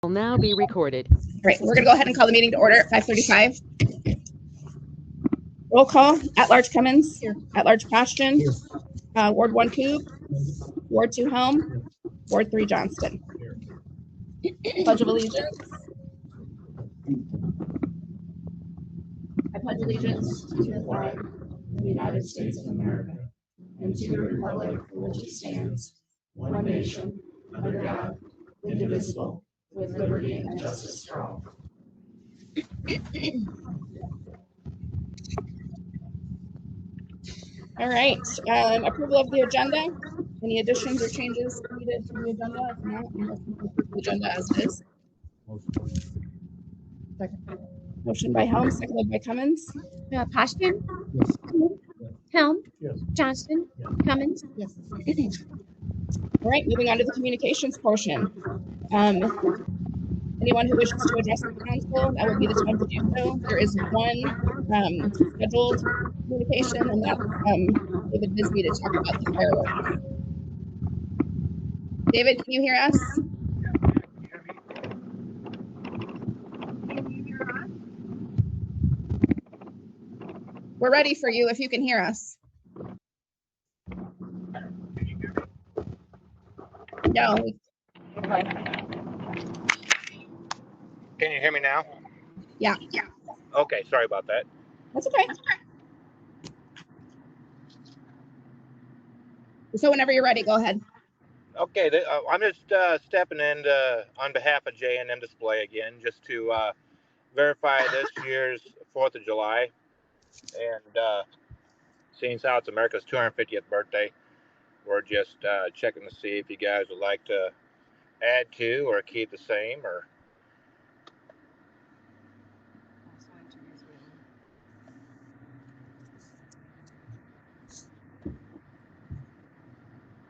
Will now be recorded. All right, we're going to go ahead and call the meeting to order at 5:35. Roll call. At-large Cummins. Here. At-large Pashton. Here. Ward 1 Coop. Ward 2 Helm. Ward 3 Johnston. Here. Pledge of Allegiance. I pledge allegiance to the flag of the United States of America and to the republic for which it stands, one nation, under God, indivisible, with liberty and justice for all. All right, approval of the agenda. Any additions or changes needed to the agenda? If not, I'm looking to approve the agenda as is. Second. Motion by Helm, seconded by Cummins. Pashton? Yes. Helm? Yes. Johnston? Yes. Cummins? Yes. All right, moving on to the communications portion. Anyone who wishes to address the council, that would be the time to do so. There is one scheduled communication, and that's David Bisbee to talk about the fireworks. David, can you hear us? We're ready for you if you can hear us. No. Can you hear me now? Yeah. Okay, sorry about that. That's okay. So whenever you're ready, go ahead. Okay, I'm just stepping in on behalf of J&M Display again, just to verify this year's 4th of July. And seeing how it's America's 250th birthday, we're just checking to see if you guys would like to add to or keep the same, or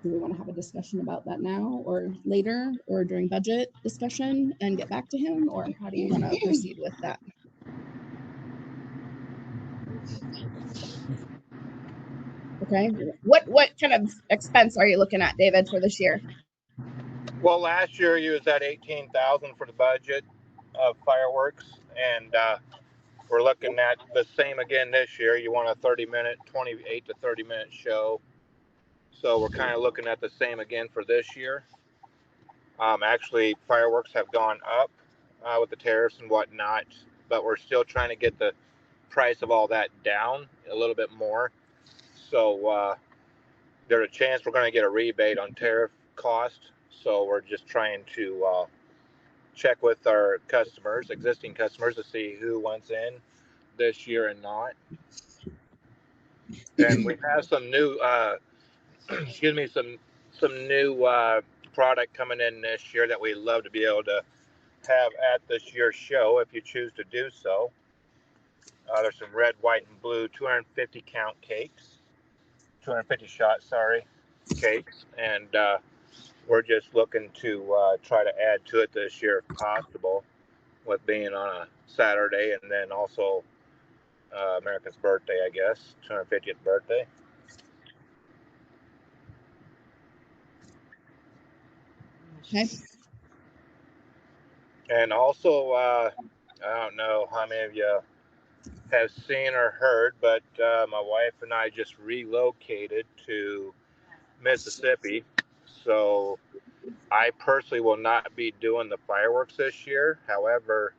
Do we want to have a discussion about that now or later or during budget discussion and get back to him, or how do you want to proceed with that? Okay. What kind of expense are you looking at, David, for this year? well, last year you was at $18,000 for the budget of fireworks, and we're looking at the same again this year. You want a 28 to 30-minute show. So we're kind of looking at the same again for this year. Actually, fireworks have gone up with the tariffs and whatnot, but we're still trying to get the price of all that down a little bit more. So there's a chance we're going to get a rebate on tariff cost. So we're just trying to check with our customers, existing customers, to see who wants in this year and not. And we have some new excuse me, some new product coming in this year that we'd love to be able to have at this year's show if you choose to do so. There's some red, white, and blue 250 count cakes, 250 shot, cakes, and we're just looking to try to add to it this year if possible, with being on a Saturday and then also America's birthday, I guess, 250th birthday. Okay. And also, I don't know how many of you have seen or heard, but my wife and I just relocated to Mississippi. So I personally will not be doing the fireworks this year. However,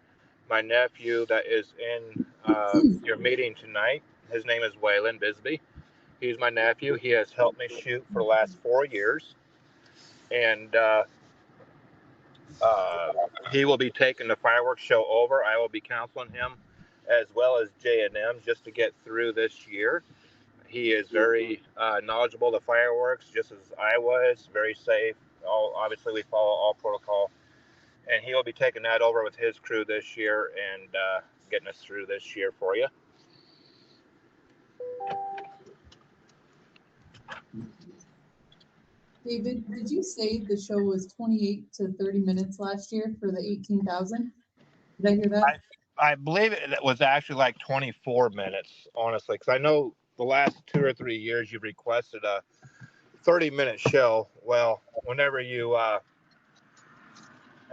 my nephew that is in your meeting tonight, his name is Waylon Bisbee. He's my nephew. He has helped me shoot for the last 4 years. And he will be taking the fireworks show over. I will be counseling him as well as J&M just to get through this year. He is very knowledgeable of the fireworks, just as I was, very safe. Obviously, we follow all protocol. And he will be taking that over with his crew this year and getting us through this year for you. David, did you say the show was 28 to 30 minutes last year for the 18,000? Did I hear that? I believe it was actually like 24 minutes, honestly, because I know the last 2 or 3 years you've requested a 30-minute show. Well, whenever you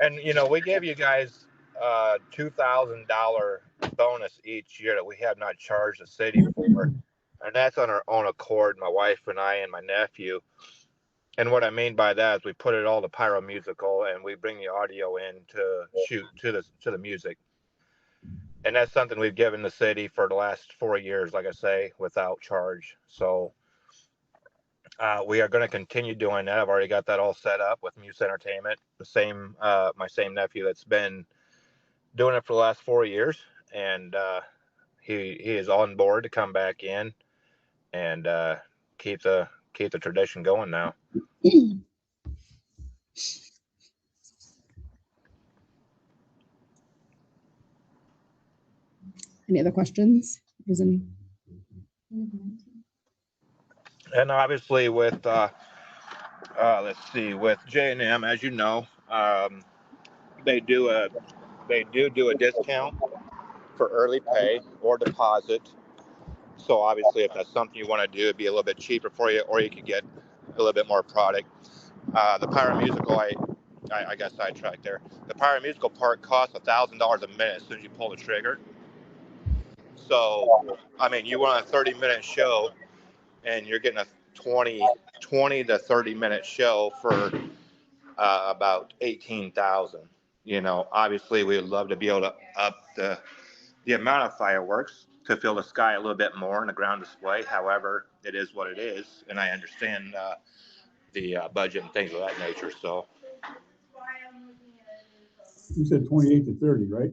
And we gave you guys $2,000 bonus each year that we have not charged the city for, and that's on our own accord. My wife and I and my nephew. And what I mean by that is we put it all to pyro musical, and we bring the audio in to shoot to the music. And that's something we've given the city for the last 4 years, like I say, without charge. So we are going to continue doing that. I've already got that all set up with Muse Entertainment. My same nephew that's been doing it for the last 4 years, and he is on board to come back in and keep the tradition going now. Any other questions? Is any? And obviously with let's see, with J&M, as you know, they do a discount for early pay or deposit. So obviously, if that's something you want to do, it'd be a little bit cheaper for you, or you could get a little bit more product. The Pyro Musical, I got sidetracked there. The Pyro Musical part costs $1,000 a minute as soon as you pull the trigger. So, I mean, you want a 30-minute show, and you're getting a 20 to 30-minute show for about $18,000. Obviously, we would love to be able to up the amount of fireworks to fill the sky a little bit more in the ground display. However, it is what it is, and I understand the budget and things of that nature. So, you said 28 to 30, right?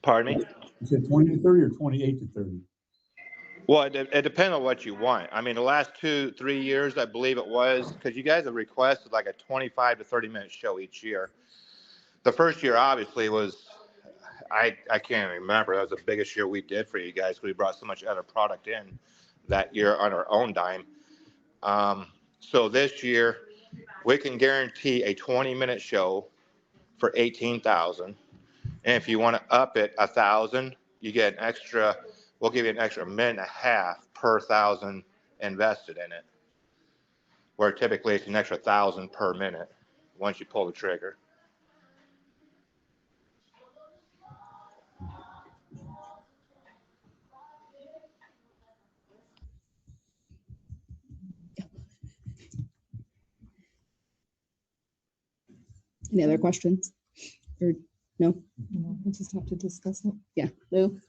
pardon me? You said 20 to 30 or 28 to 30? Well, it depends on what you want. I mean, the last 2-3 years, I believe it was, because you guys have requested like a 25 to 30-minute show each year. The first year, obviously, was, I can't even remember. That was the biggest year we did for you guys. We brought so much other product in that year on our own dime. So this year, we can guarantee a 20-minute show for $18,000. And if you want to up it $1,000, you get an extra. We'll give you an extra minute and a half per 1,000 invested in it. Where typically it's an extra 1,000 per minute once you pull the trigger. Any other questions? Or no? No, we'll just have to discuss it. Yeah, Lou,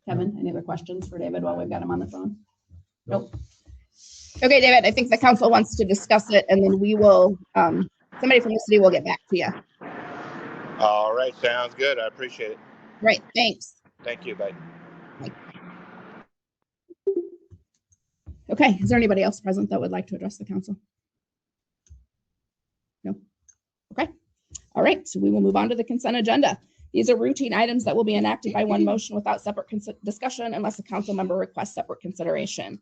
Kevin, any other questions for David while we've got him on the phone? Nope. Okay, David, I think the council wants to discuss it, and then we will, somebody from the city will get back to you. All right, sounds good. I appreciate it. Right, thanks. Thank you, bye. Okay, is there anybody else present that would like to address the council? No? Okay. All right, so we will move on to the consent agenda. These are routine items that will be enacted by one motion without separate discussion unless a council member requests separate consideration.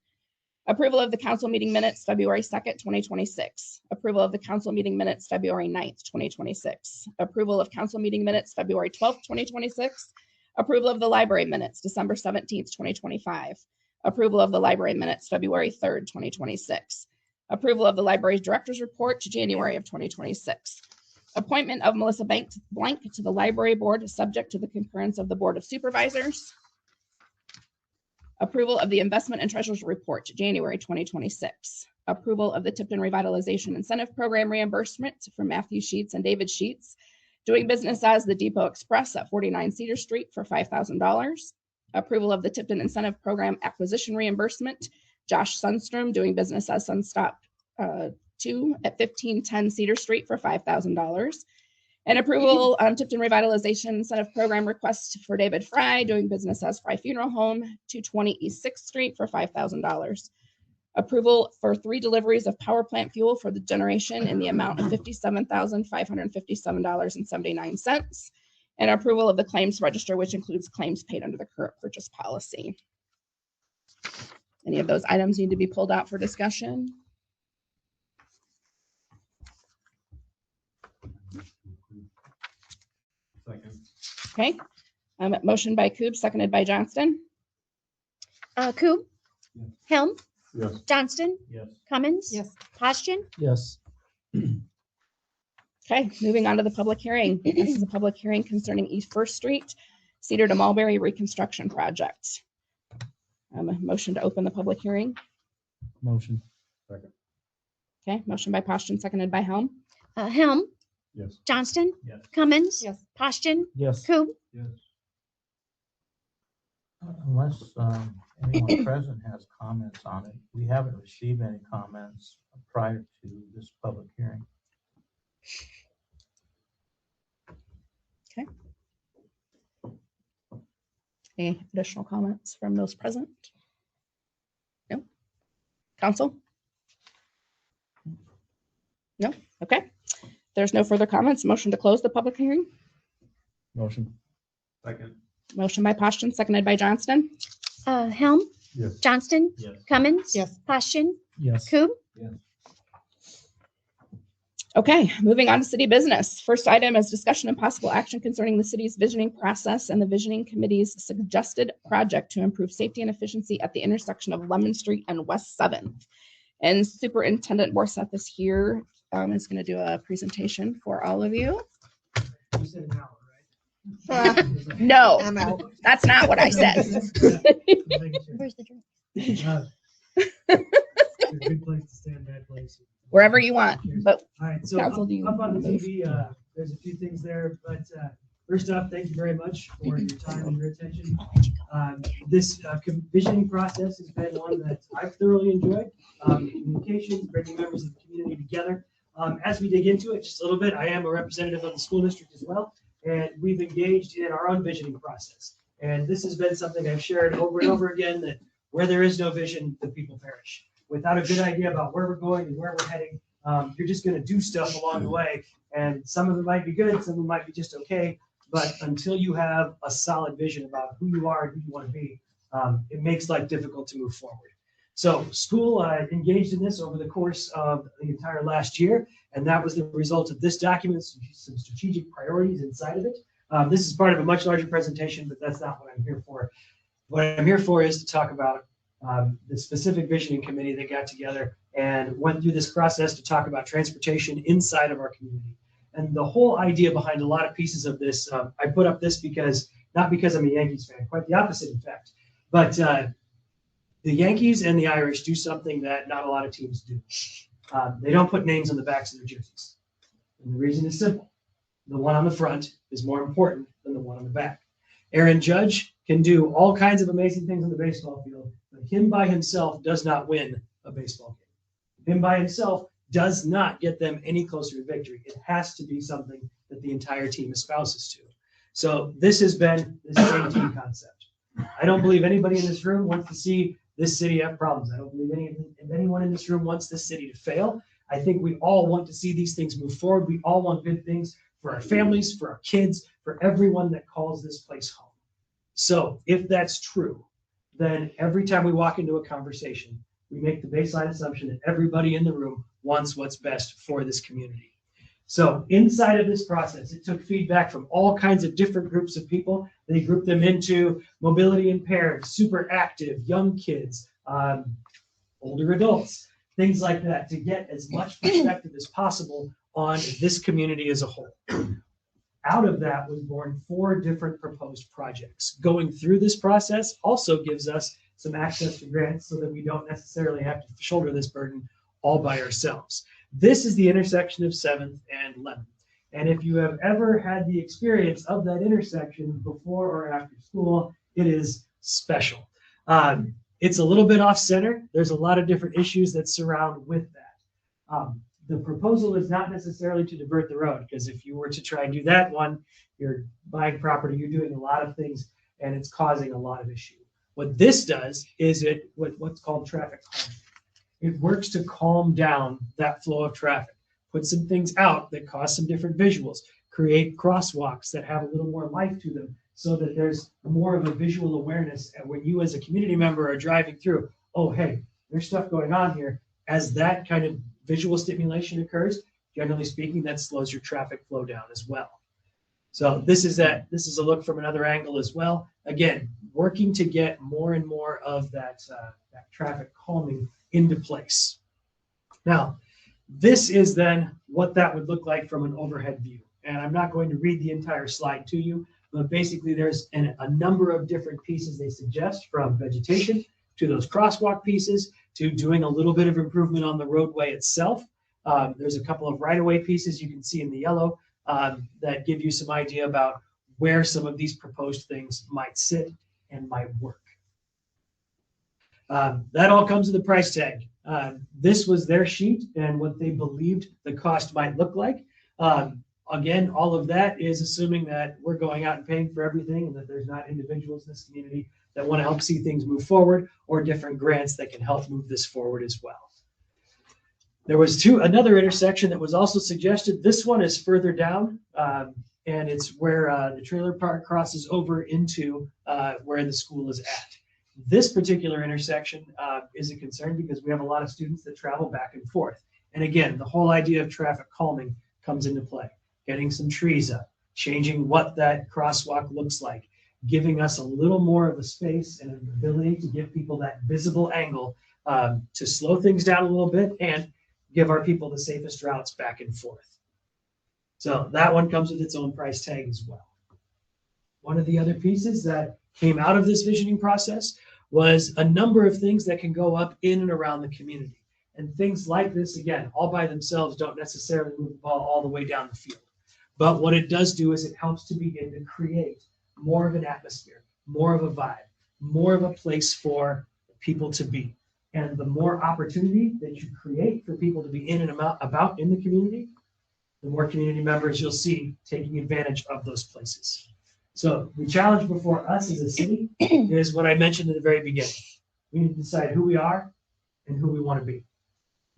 Approval of the council meeting minutes, February 2nd, 2026. Approval of the council meeting minutes, February 9th, 2026. Approval of council meeting minutes, February 12th, 2026. Approval of the library minutes, December 17th, 2025. Approval of the library minutes, February 3rd, 2026. Approval of the library's director's report to January of 2026. Appointment of Melissa Blank to the library board, subject to the concurrence of the Board of Supervisors. Approval of the investment and treasurer's report to January 2026. Approval of the Tipton Revitalization Incentive Program reimbursement from Matthew Sheets and David Sheets, doing business as the Depot Express at 49 Cedar Street for $5,000. Approval of the Tipton Incentive Program acquisition reimbursement, Josh Sunstrom, doing business as Sunstop 2 at 1510 Cedar Street for $5,000. And approval Tipton Revitalization Incentive Program request for David Fry, doing business as Fry Funeral Home, 220 East 6th Street for $5,000. Approval for 3 deliveries of power plant fuel for the generation in the amount of $57,557.79. And approval of the claims register, which includes claims paid under the current purchase policy. Any of those items need to be pulled out for discussion? Second. Okay. Motion by Coob, seconded by Johnston. Coop, Yes. Helm, Yes. Johnston, Yes. Cummins, Yes. Postian, Yes. Okay, moving on to the public hearing. This is a public hearing concerning East First Street, Cedar to Mulberry reconstruction project. A motion to open the public hearing. Motion. Second. Okay, motion by Poston, seconded by Helm. Helm, Yes. Johnston, Yes. Cummins, Yes. Poston, Yes. Coop. Yes. Unless anyone present has comments on it, we haven't received any comments prior to this public hearing. Any additional comments from those present? No? Council? No? Okay. There's no further comments. Motion to close the public hearing. Motion. Second. Motion by Poston, seconded by Johnston. Helm, Yes. Johnston, Yes. Cummins, Yes. Poston, Yes. Coop. Okay, moving on to city business. First item is discussion and possible action concerning the city's visioning process and the visioning committee's suggested project to improve safety and efficiency at the intersection of Lemon Street and West 7th. And Superintendent Borseth is here, is going to do a presentation for all of you. You said an hour, right? No, I'm out. that's not what I said. Where's the drink? It's a good place to stand, bad place. Wherever you want, but All right, so Council, do you up on the move? TV, there's a few things there, but first off, thank you very much for your time and your attention. This visioning process has been one that I've thoroughly enjoyed. Communications, bringing members of the community together. As we dig into it just a little bit, I am a representative of the school district as well, and we've engaged in our own visioning process. And this has been something I've shared over and over again, that where there is no vision, the people perish. Without a good idea about where we're going and where we're heading, you're just going to do stuff along the way. And some of it might be good, some of it might be just okay. But until you have a solid vision about who you are and who you want to be, it makes life difficult to move forward. So school engaged in this over the course of the entire last year, and that was the result of this document, some strategic priorities inside of it. This is part of a much larger presentation, but that's not what I'm here for. What I'm here for is to talk about the specific visioning committee that got together and went through this process to talk about transportation inside of our community. And the whole idea behind a lot of pieces of this, I put up this because, not because I'm a Yankees fan, quite the opposite in fact, but the Yankees and the Irish do something that not a lot of teams do. They don't put names on the backs of their jerseys. And the reason is simple. The one on the front is more important than the one on the back. Aaron Judge can do all kinds of amazing things on the baseball field, but him by himself does not win a baseball game. Him by himself does not get them any closer to victory. It has to be something that the entire team espouses to. So this has been the same team concept. I don't believe anybody in this room wants to see this city have problems. I don't believe anyone in this room wants this city to fail. I think we all want to see these things move forward. We all want good things for our families, for our kids, for everyone that calls this place home. So if that's true, then every time we walk into a conversation, we make the baseline assumption that everybody in the room wants what's best for this community. So inside of this process, it took feedback from all kinds of different groups of people. They grouped them into mobility impaired, super active, young kids, older adults, things like that, to get as much perspective as possible on this community as a whole. Out of that was born 4 different proposed projects. Going through this process also gives us some access to grants so that we don't necessarily have to shoulder this burden all by ourselves. This is the intersection of 7th and 11th. And if you have ever had the experience of that intersection before or after school, it is special. It's a little bit off center. There's a lot of different issues that surround with that. The proposal is not necessarily to divert the road, because if you were to try and do that one, you're buying property, you're doing a lot of things, and it's causing a lot of issue. What this does is what's called traffic calming. It works to calm down that flow of traffic, put some things out that cause some different visuals, create crosswalks that have a little more life to them so that there's more of a visual awareness. And when you as a community member are driving through, oh, hey, there's stuff going on here. As that kind of visual stimulation occurs, generally speaking, that slows your traffic flow down as well. So this is a look from another angle as well. Again, working to get more and more of that traffic calming into place. Now, this is then what that would look like from an overhead view. And I'm not going to read the entire slide to you, but basically there's a number of different pieces they suggest, from vegetation to those crosswalk pieces to doing a little bit of improvement on the roadway itself. There's a couple of right-of-way pieces you can see in the yellow that give you some idea about where some of these proposed things might sit and might work. That all comes with a price tag. This was their sheet and what they believed the cost might look like. Again, all of that is assuming that we're going out and paying for everything and that there's not individuals in this community that want to help see things move forward, or different grants that can help move this forward as well. There was another intersection that was also suggested. This one is further down, and it's where the trailer park crosses over into where the school is at. This particular intersection is a concern because we have a lot of students that travel back and forth. And again, the whole idea of traffic calming comes into play. Getting some trees up, changing what that crosswalk looks like, giving us a little more of a space and an ability to give people that visible angle to slow things down a little bit and give our people the safest routes back and forth. So that one comes with its own price tag as well. One of the other pieces that came out of this visioning process was a number of things that can go up in and around the community. And things like this, again, all by themselves don't necessarily move the ball all the way down the field. But what it does do is it helps to begin to create more of an atmosphere, more of a vibe, more of a place for people to be. And the more opportunity that you create for people to be in and about in the community, the more community members you'll see taking advantage of those places. So the challenge before us as a city is what I mentioned at the very beginning. We need to decide who we are and who we want to be.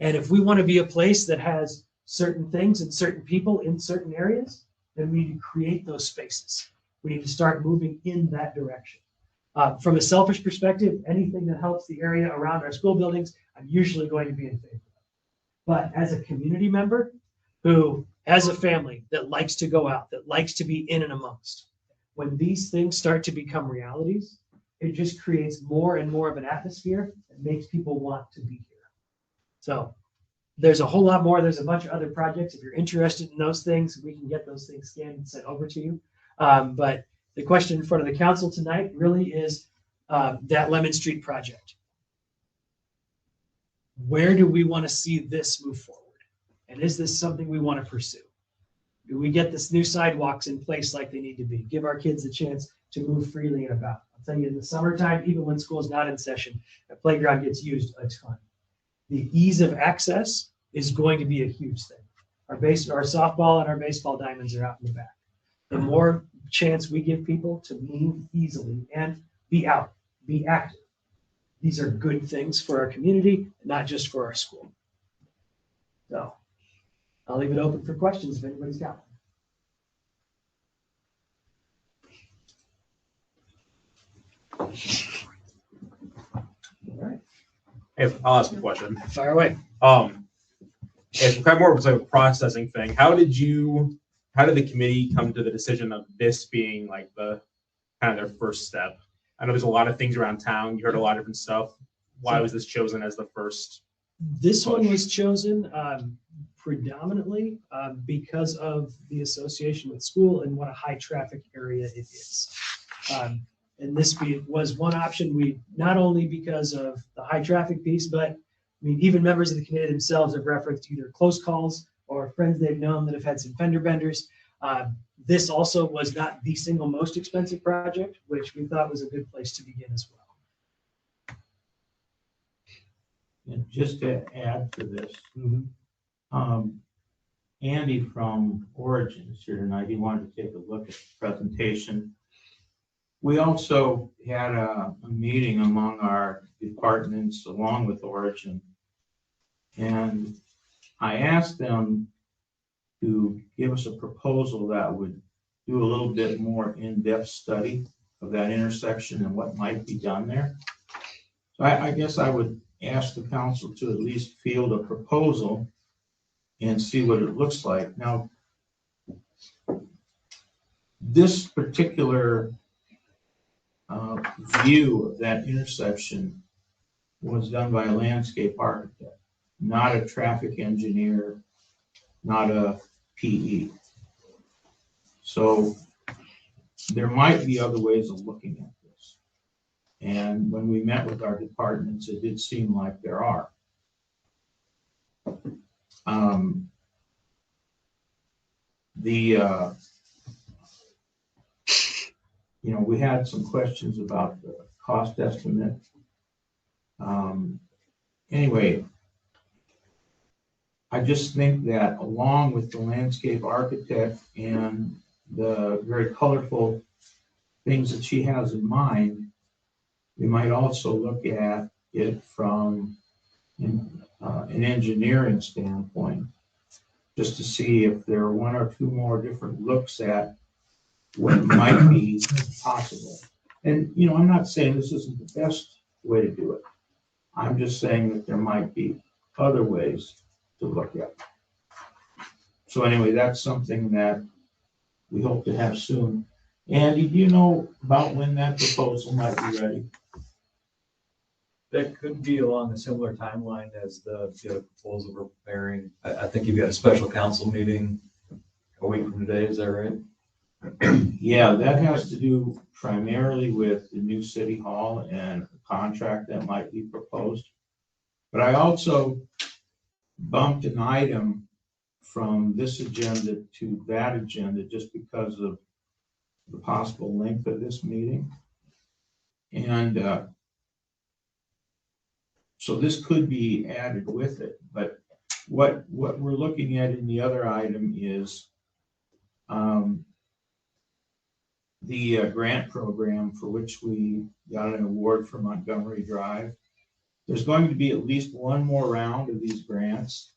And if we want to be a place that has certain things and certain people in certain areas, then we need to create those spaces. We need to start moving in that direction. From a selfish perspective, anything that helps the area around our school buildings, I'm usually going to be in favor of. But as a community member who has a family that likes to go out, that likes to be in and amongst, when these things start to become realities, it just creates more and more of an atmosphere that makes people want to be here. So there's a whole lot more. There's a bunch of other projects. If you're interested in those things, we can get those things scanned and sent over to you. But the question in front of the council tonight really is that Lemon Street project. Where do we want to see this move forward? And is this something we want to pursue? Do we get this new sidewalks in place like they need to be? Give our kids a chance to move freely and about. I'll tell you, in the summertime, even when school is not in session, the playground gets used a ton. The ease of access is going to be a huge thing. Our softball and our baseball diamonds are out in the back. The more chance we give people to move easily and be out, be active, these are good things for our community, not just for our school. So I'll leave it open for questions if anybody's got one. All right. Hey, I'll ask a question. Fire away. It's kind of more of a processing thing. How did the committee come to the decision of this being like the kind of their first step? I know there's a lot of things around town. You heard a lot of different stuff. Why was this chosen as the first? This one was chosen predominantly because of the association with school and what a high traffic area it is. And this was one option. We not only because of the high traffic piece, but I mean, even members of the committee themselves have referenced either close calls or friends they've known that have had some fender benders. This also was not the single most expensive project, which we thought was a good place to begin as well. And just to add to this, Andy from Origin is here tonight. He wanted to take a look at the presentation. We also had a meeting among our departments along with Origin, and I asked them to give us a proposal that would do a little bit more in-depth study of that intersection and what might be done there. So I guess I would ask the council to at least field a proposal and see what it looks like. Now, this particular view of that intersection was done by a landscape architect, not a traffic engineer, not a PE. So there might be other ways of looking at this. And when we met with our departments, it did seem like there are. We had some questions about the cost estimate. Anyway, I just think that along with the landscape architect and the very colorful things that she has in mind, we might also look at it from an engineering standpoint, just to see if there are one or two more different looks at what might be possible. And, I'm not saying this isn't the best way to do it. I'm just saying that there might be other ways to look at. So anyway, that's something that we hope to have soon. Andy, do you know about when that proposal might be ready? That could be along a similar timeline as the other proposal we're preparing. I think you've got a special council meeting a week from today, is that right? Yeah, that has to do primarily with the new city hall and a contract that might be proposed. But I also bumped an item from this agenda to that agenda just because of the possible length of this meeting. And so this could be added with it. But what we're looking at in the other item is the grant program for which we got an award for Montgomery Drive. There's going to be at least one more round of these grants.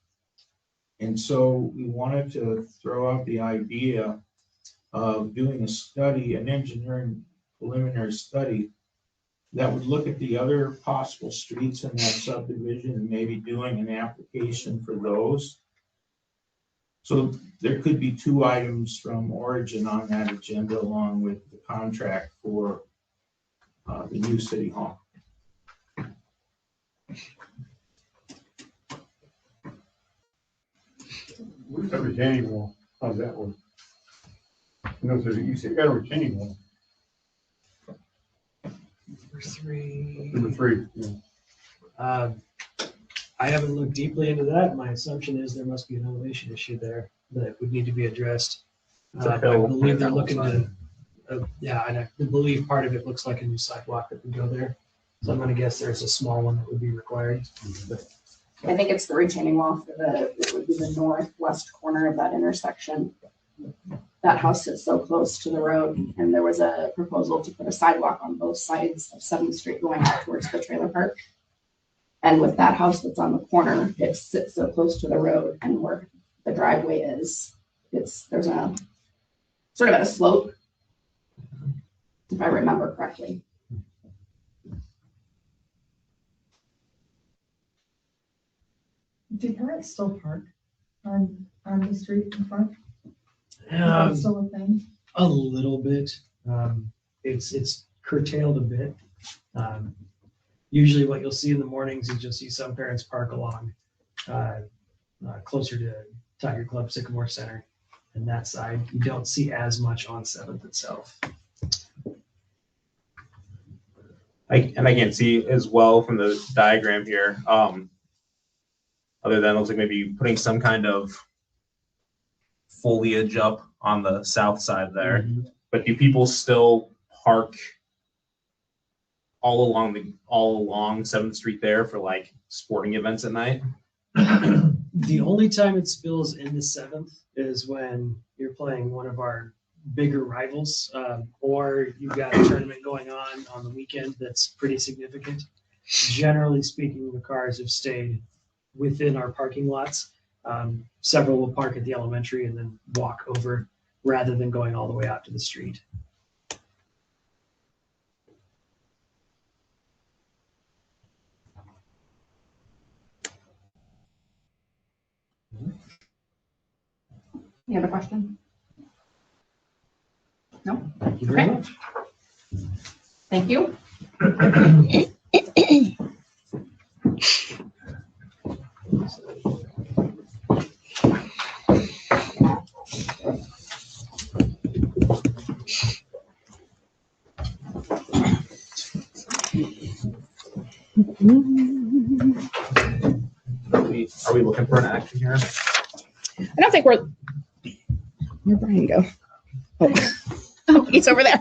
And so we wanted to throw out the idea of doing a study, an engineering preliminary study that would look at the other possible streets in that subdivision and maybe doing an application for those. So there could be two items from Origin on that agenda along with the contract for the new city hall. Where's that retaining wall? How's that work? You said got a retaining wall. Number three. Yeah. I haven't looked deeply into that. My assumption is there must be an elevation issue there that would need to be addressed. I believe they're looking to, and I believe part of it looks like a new sidewalk that would go there. So I'm going to guess there's a small one that would be required. I think it's the retaining wall for it would be the northwest corner of that intersection. That house is so close to the road, and there was a proposal to put a sidewalk on both sides of 7th Street going out towards the trailer park. And with that house that's on the corner, it sits so close to the road, and where the driveway is, there's a sort of at a slope, if I remember correctly. Do parents still park on the street in front? Is that still a thing? A little bit. It's curtailed a bit. Usually what you'll see in the mornings is you'll see some parents park along closer to Tiger Club Sycamore Center and that side. You don't see as much on 7th itself. I can see as well from the diagram here, other than it looks like maybe putting some kind of foliage up on the south side there. Mm-hmm. But do people still park all along 7th Street there for like sporting events at night? The only time it spills into 7th is when you're playing one of our bigger rivals, or you've got a tournament going on the weekend that's pretty significant. Generally speaking, the cars have stayed within our parking lots. Several will park at the elementary and then walk over rather than going all the way out to the street. You have a question? No? Thank you very much. Thank you. Are we looking for an action here? I don't think we're. Where'd Brian go? Oh, he's over there.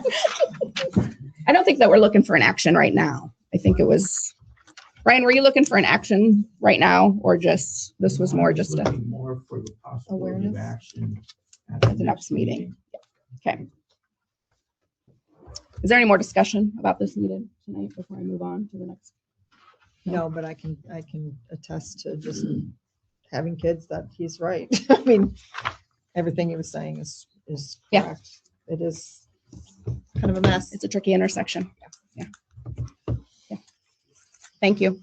I don't think that we're looking for an action right now. I think it was. Brian, were you looking for an action right now, or just this was more just a More for the possibility of awareness action at the next meeting? Okay. Is there any more discussion about this meeting tonight before I move on to the next? No, but I can attest to just having kids that he's right. I mean, everything he was saying is Yeah. correct. It is kind of a mess. It's a tricky intersection. Yeah. Thank you.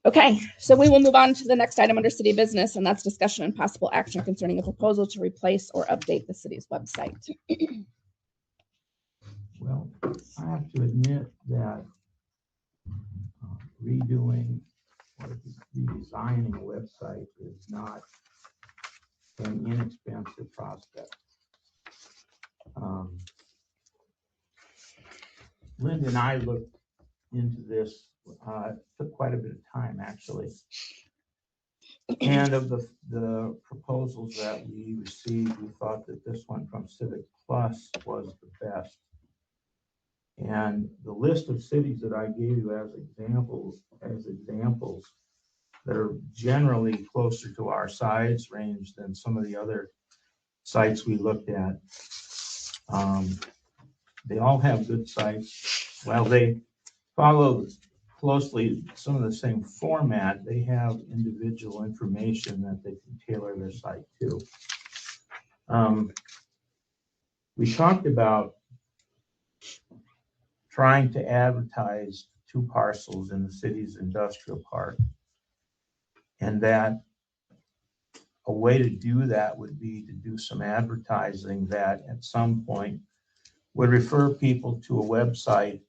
Okay, so we will move on to the next item under city business, and that's discussion and possible action concerning a proposal to replace or update the city's website. Well, I have to admit that redoing or redesigning a website is not an inexpensive prospect. Linda and I looked into this, took quite a bit of time actually. And of the proposals that we received, we thought that this one from Civic Plus was the best. And the list of cities that I gave you as examples that are generally closer to our size range than some of the other sites we looked at. They all have good sites. While they follow closely some of the same format, they have individual information that they can tailor their site to. We talked about trying to advertise 2 parcels in the city's industrial park, and that a way to do that would be to do some advertising that at some point would refer people to a website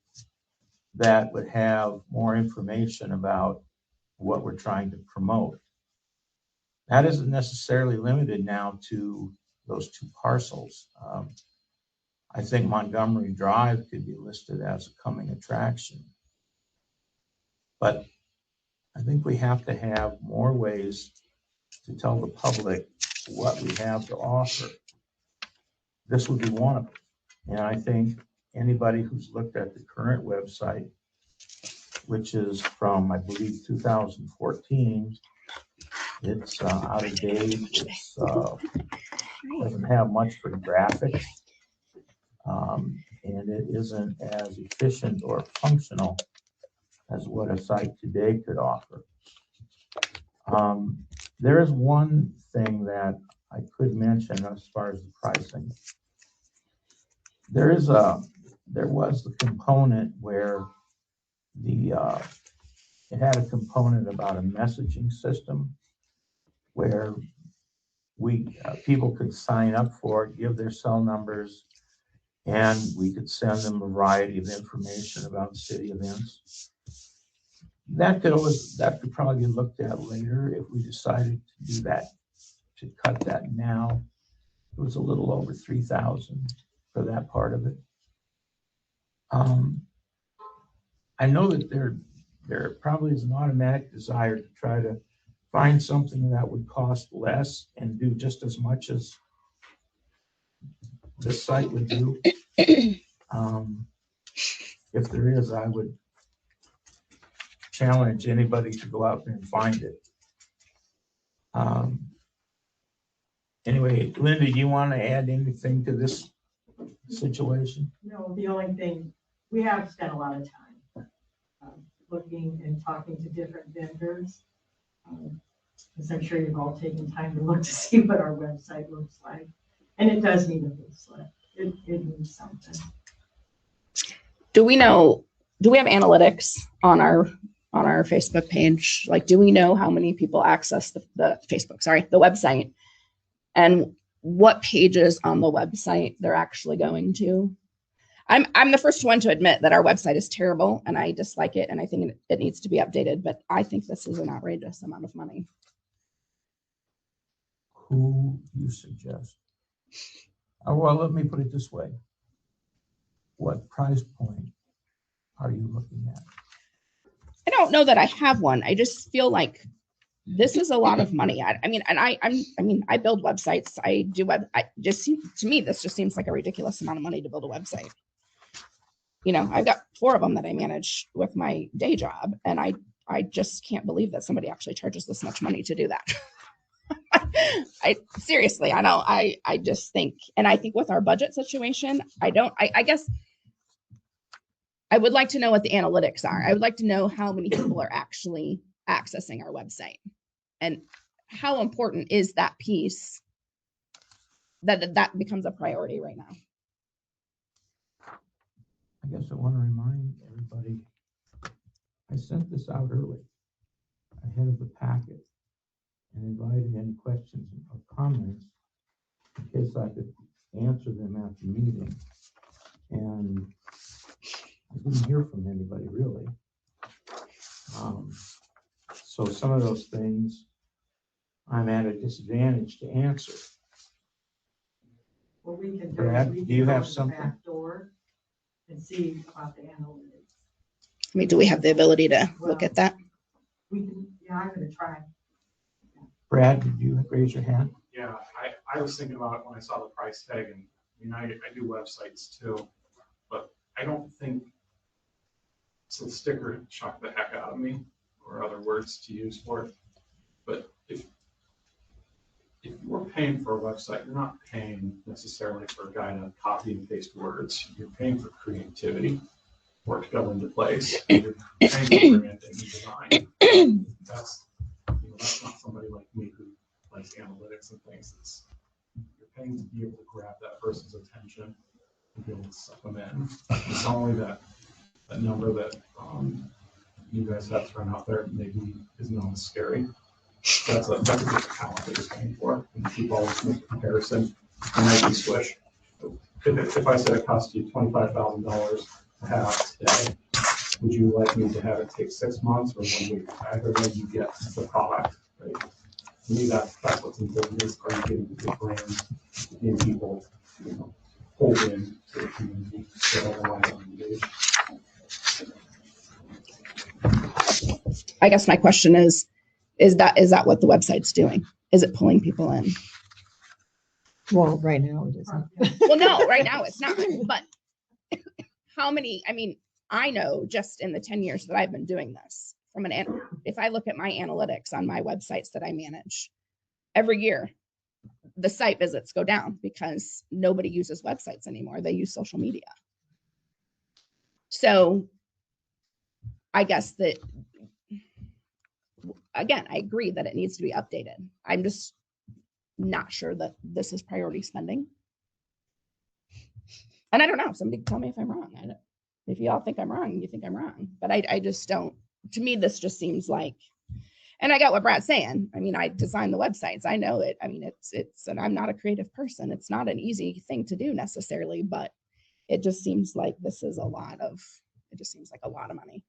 that would have more information about what we're trying to promote. That isn't necessarily limited now to those 2 parcels. I think Montgomery Drive could be listed as a coming attraction. But I think we have to have more ways to tell the public what we have to offer. This would be one of them. And I think anybody who's looked at the current website, which is from, I believe, 2014, it's out of date. It's doesn't have much for graphics. And it isn't as efficient or functional as what a site today could offer. There is one thing that I could mention as far as the pricing. There was the component where it had a component about a messaging system where people could sign up for it, give their cell numbers, and we could send them a variety of information about city events. That could probably be looked at later if we decided to do that, to cut that now. It was a little over $3,000 for that part of it. I know that there probably is an automatic desire to try to find something that would cost less and do just as much as this site would do. If there is, I would challenge anybody to go out there and find it. Anyway, Linda, do you want to add anything to this situation? No, the only thing, we have spent a lot of time looking and talking to different vendors. As I'm sure you've all taken time to look to see what our website looks like. And it does need a facelift. It needs something. Do we have analytics on our Facebook page? Like, do we know how many people access the website, and what pages on the website they're actually going to? I'm the first one to admit that our website is terrible and I dislike it and I think it needs to be updated, but I think this is an outrageous amount of money. Who you suggest? Well, let me put it this way. What price point How are you looking at? I don't know that I have one. I just feel like this is a lot of money. I mean, and I build websites. I do to me, this just seems like a ridiculous amount of money to build a website. You know, I've got 4 of them that I manage with my day job, and I just can't believe that somebody actually charges this much money to do that. Seriously, I know. I just think, and I think with our budget situation, I guess I would like to know what the analytics are. I would like to know how many people are actually accessing our website, and how important is that piece that becomes a priority right now. I guess I want to remind everybody, I sent this out early, ahead of the packet, and invited any questions or comments in case I could answer them at the meeting. And I didn't hear from anybody really. So some of those things I'm at a disadvantage to answer. What we can do Brad, is we do can you go have to the something? back door and see about the analytics. I mean, do we have the ability to look at that? We can, yeah, I'm gonna try. Brad, did you raise your hand? Yeah, I was thinking about it when I saw the price tag, and I mean, I do websites too, but I don't think, so the sticker shocked the heck out of me, or other words to use for it. But if you're paying for a website, you're not paying necessarily for a guy to copy and paste words. You're paying for creativity, or to go into place. You're paying for branding and design. That's not somebody like me who likes analytics and things. You're paying to be able to grab that person's attention and be able to suck them in. It's only that number that you guys have thrown out there maybe is known as scary. That's a different talent that you're paying for. And people always make a comparison. And I can switch. If I said it cost you $25,000 to have today, would you like me to have it take 6 months or 1 week? Either way you get the product, right? To me, that's what's important is, are you getting good brands, getting people, pulled in to the community, so otherwise engaged. I guess my question is that what the website's doing? Is it pulling people in? Well, right now it isn't. Well, no, right now it's not. But how many? I mean, I know just in the 10 years that I've been doing this, if I look at my analytics on my websites that I manage, every year the site visits go down because nobody uses websites anymore. They use social media. So I guess that, again, I agree that it needs to be updated. I'm just not sure that this is priority spending. And I don't know, somebody tell me if I'm wrong. If y'all think I'm wrong, you think I'm wrong. But I just don't, to me, this just seems like, and I got what Brad's saying. I mean, I design the websites. I know it. I mean, and I'm not a creative person. It's not an easy thing to do necessarily, but it just seems like this is a lot of money.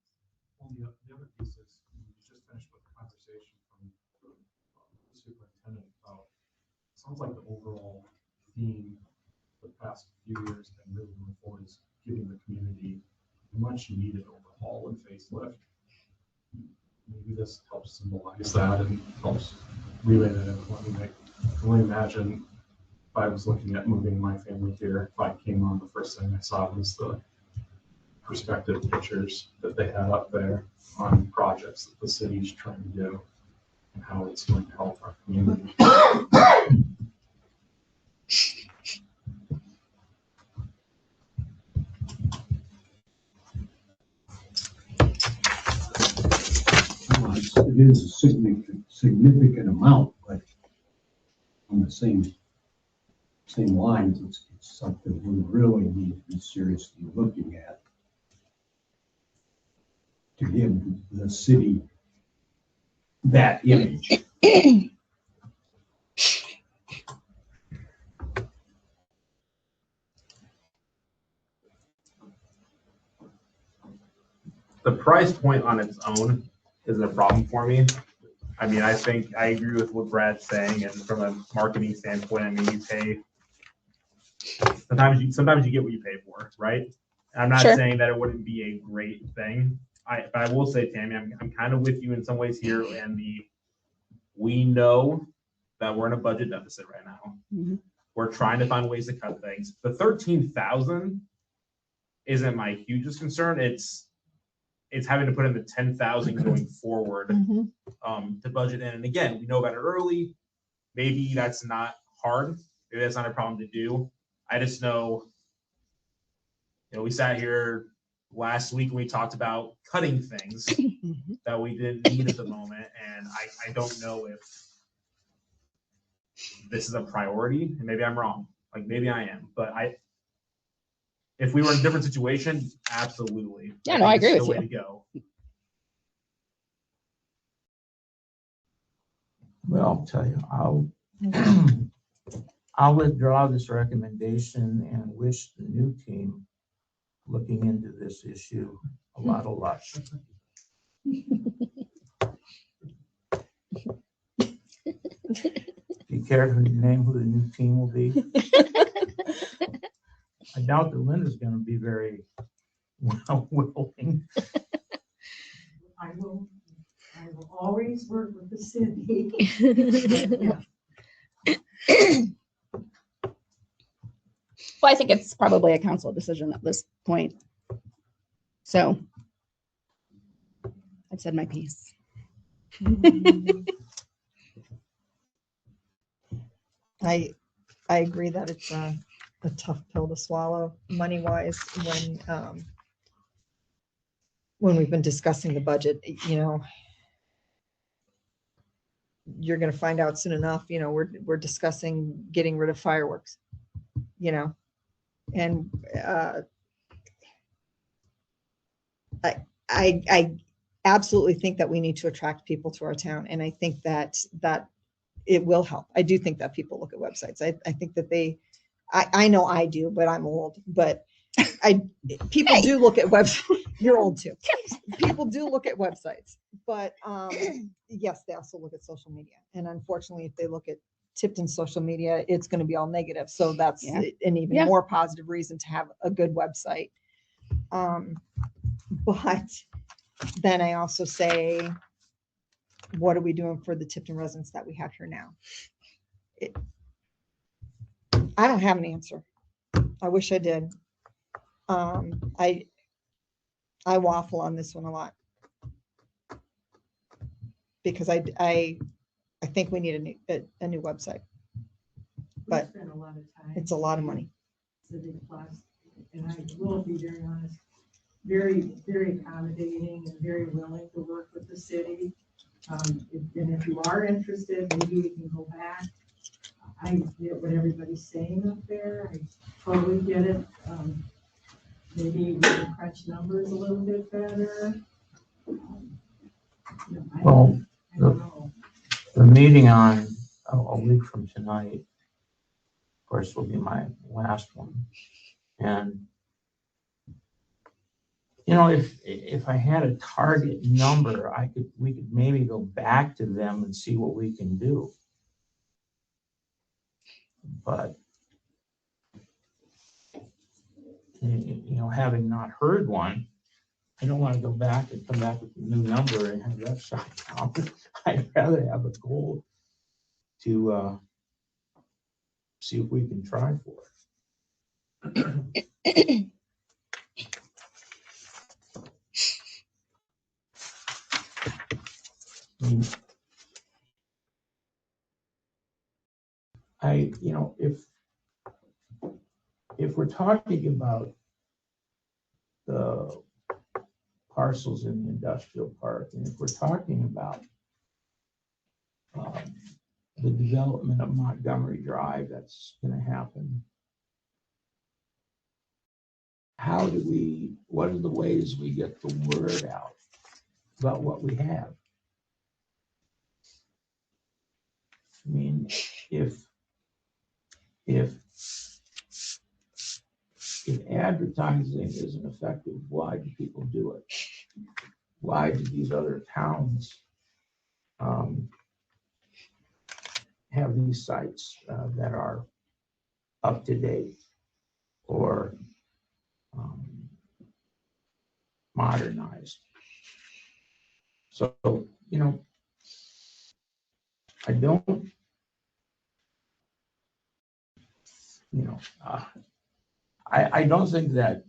Well, the other piece is, we just finished with a conversation from the superintendent about, sounds like the overall theme for the past few years and really going forward is giving the community much needed overhaul and facelift. Maybe this helps symbolize that and helps relay that info. I can only imagine if I was looking at moving my family here, if I came on, the first thing I saw was the perspective pictures that they had up there on projects that the city's trying to do and how it's going to help our community. It is a significant amount, but on the same lines, it's something we really need to be seriously looking at to give the city that image. The price point on its own isn't a problem for me. I mean, I think I agree with what Brad's saying, and from a marketing standpoint, I mean, you pay. Sometimes you get what you pay for, right? I'm not Sure. saying that it wouldn't be a great thing. But I will say, Tammy, I'm kind of with you in some ways here. And we know that we're in a budget deficit right now. Mhm. We're trying to find ways to cut things. The 13,000 isn't my hugest concern. It's having to put in the 10,000 going forward to budget in. And again, we know about it early. Maybe that's not hard. Maybe that's not a problem to do. I just know, we sat here last week and we talked about cutting things that we didn't need at the moment. And I don't know if this is a priority, and maybe I'm wrong. Like maybe I am, but if we were in a different situation, absolutely. Yeah, no, I agree it's with the you. way to go. Well, I'll tell you, I'll withdraw this recommendation and wish the new team looking into this issue a lot of luck. Do you care to name who the new team will be? I doubt that Linda's going to be very willing. I will always work with the city. Yeah. Well, I think it's probably a council decision at this point. So I've said my piece. I agree that it's a tough pill to swallow money wise when we've been discussing the budget. You're going to find out soon enough. We're discussing getting rid of fireworks. And I absolutely think that we need to attract people to our town, and I think that it will help. I do think that people look at websites. I think that I know I do, but I'm old. But people do look at websites. You're old too. People do look at websites, but yes, they also look at social media. And unfortunately, if they look at Tipton social media, it's going to be all negative. So that's an even more positive reason to have a good website. But then I also say, what are we doing for the Tipton residents that we have here now? I don't have an answer. I wish I did. I waffle on this one a lot because I think we need a new website, but spend a lot of time. it's a lot of money. Civic Plus, and I will be very honest, very, very accommodating and very willing to work with the city. And if you are interested, maybe we can go back. I get what everybody's saying up there. I totally get it. Maybe we can crunch numbers a little bit better. I don't know. The meeting on a week from tonight, of course, will be my last one. And if I had a target number, we could maybe go back to them and see what we can do. But having not heard one, I don't want to go back and come back with a new number and have that shot down. I'd rather have a goal to see if we can try for it. If we're talking about the parcels in the industrial park, and if we're talking about the development of Montgomery Drive that's going to happen, what are the ways we get the word out about what we have? I mean, if advertising isn't effective, why do people do it? Why do these other towns have these sites that are up to date or modernized. So, you know, I don't, you know, I don't think that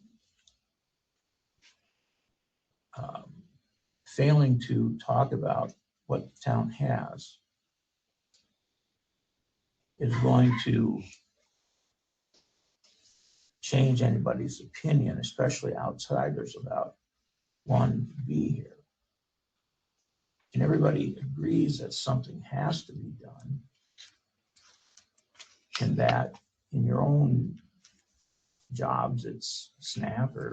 failing to talk about what the town has is going to change anybody's opinion, especially outsiders, about wanting to be here. And everybody agrees that something has to be done, and that in your own jobs it's snap or,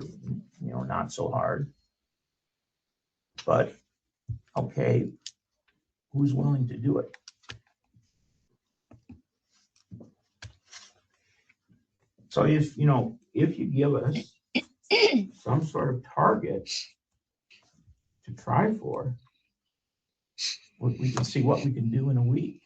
you know, not so hard. But okay, who's willing to do it? So if, you know, if you give us some sort of target to try for, we can see what we can do in a week.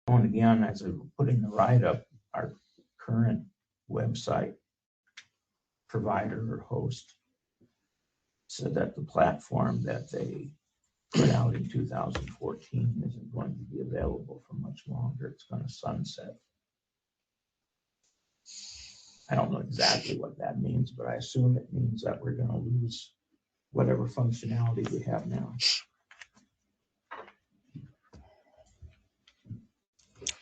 And again, as I put in the write-up, our current website provider or host said that the platform that they put out in 2014 isn't going to be available for much longer. It's going to sunset. I don't know exactly what that means, but I assume it means that we're going to lose whatever functionality we have now.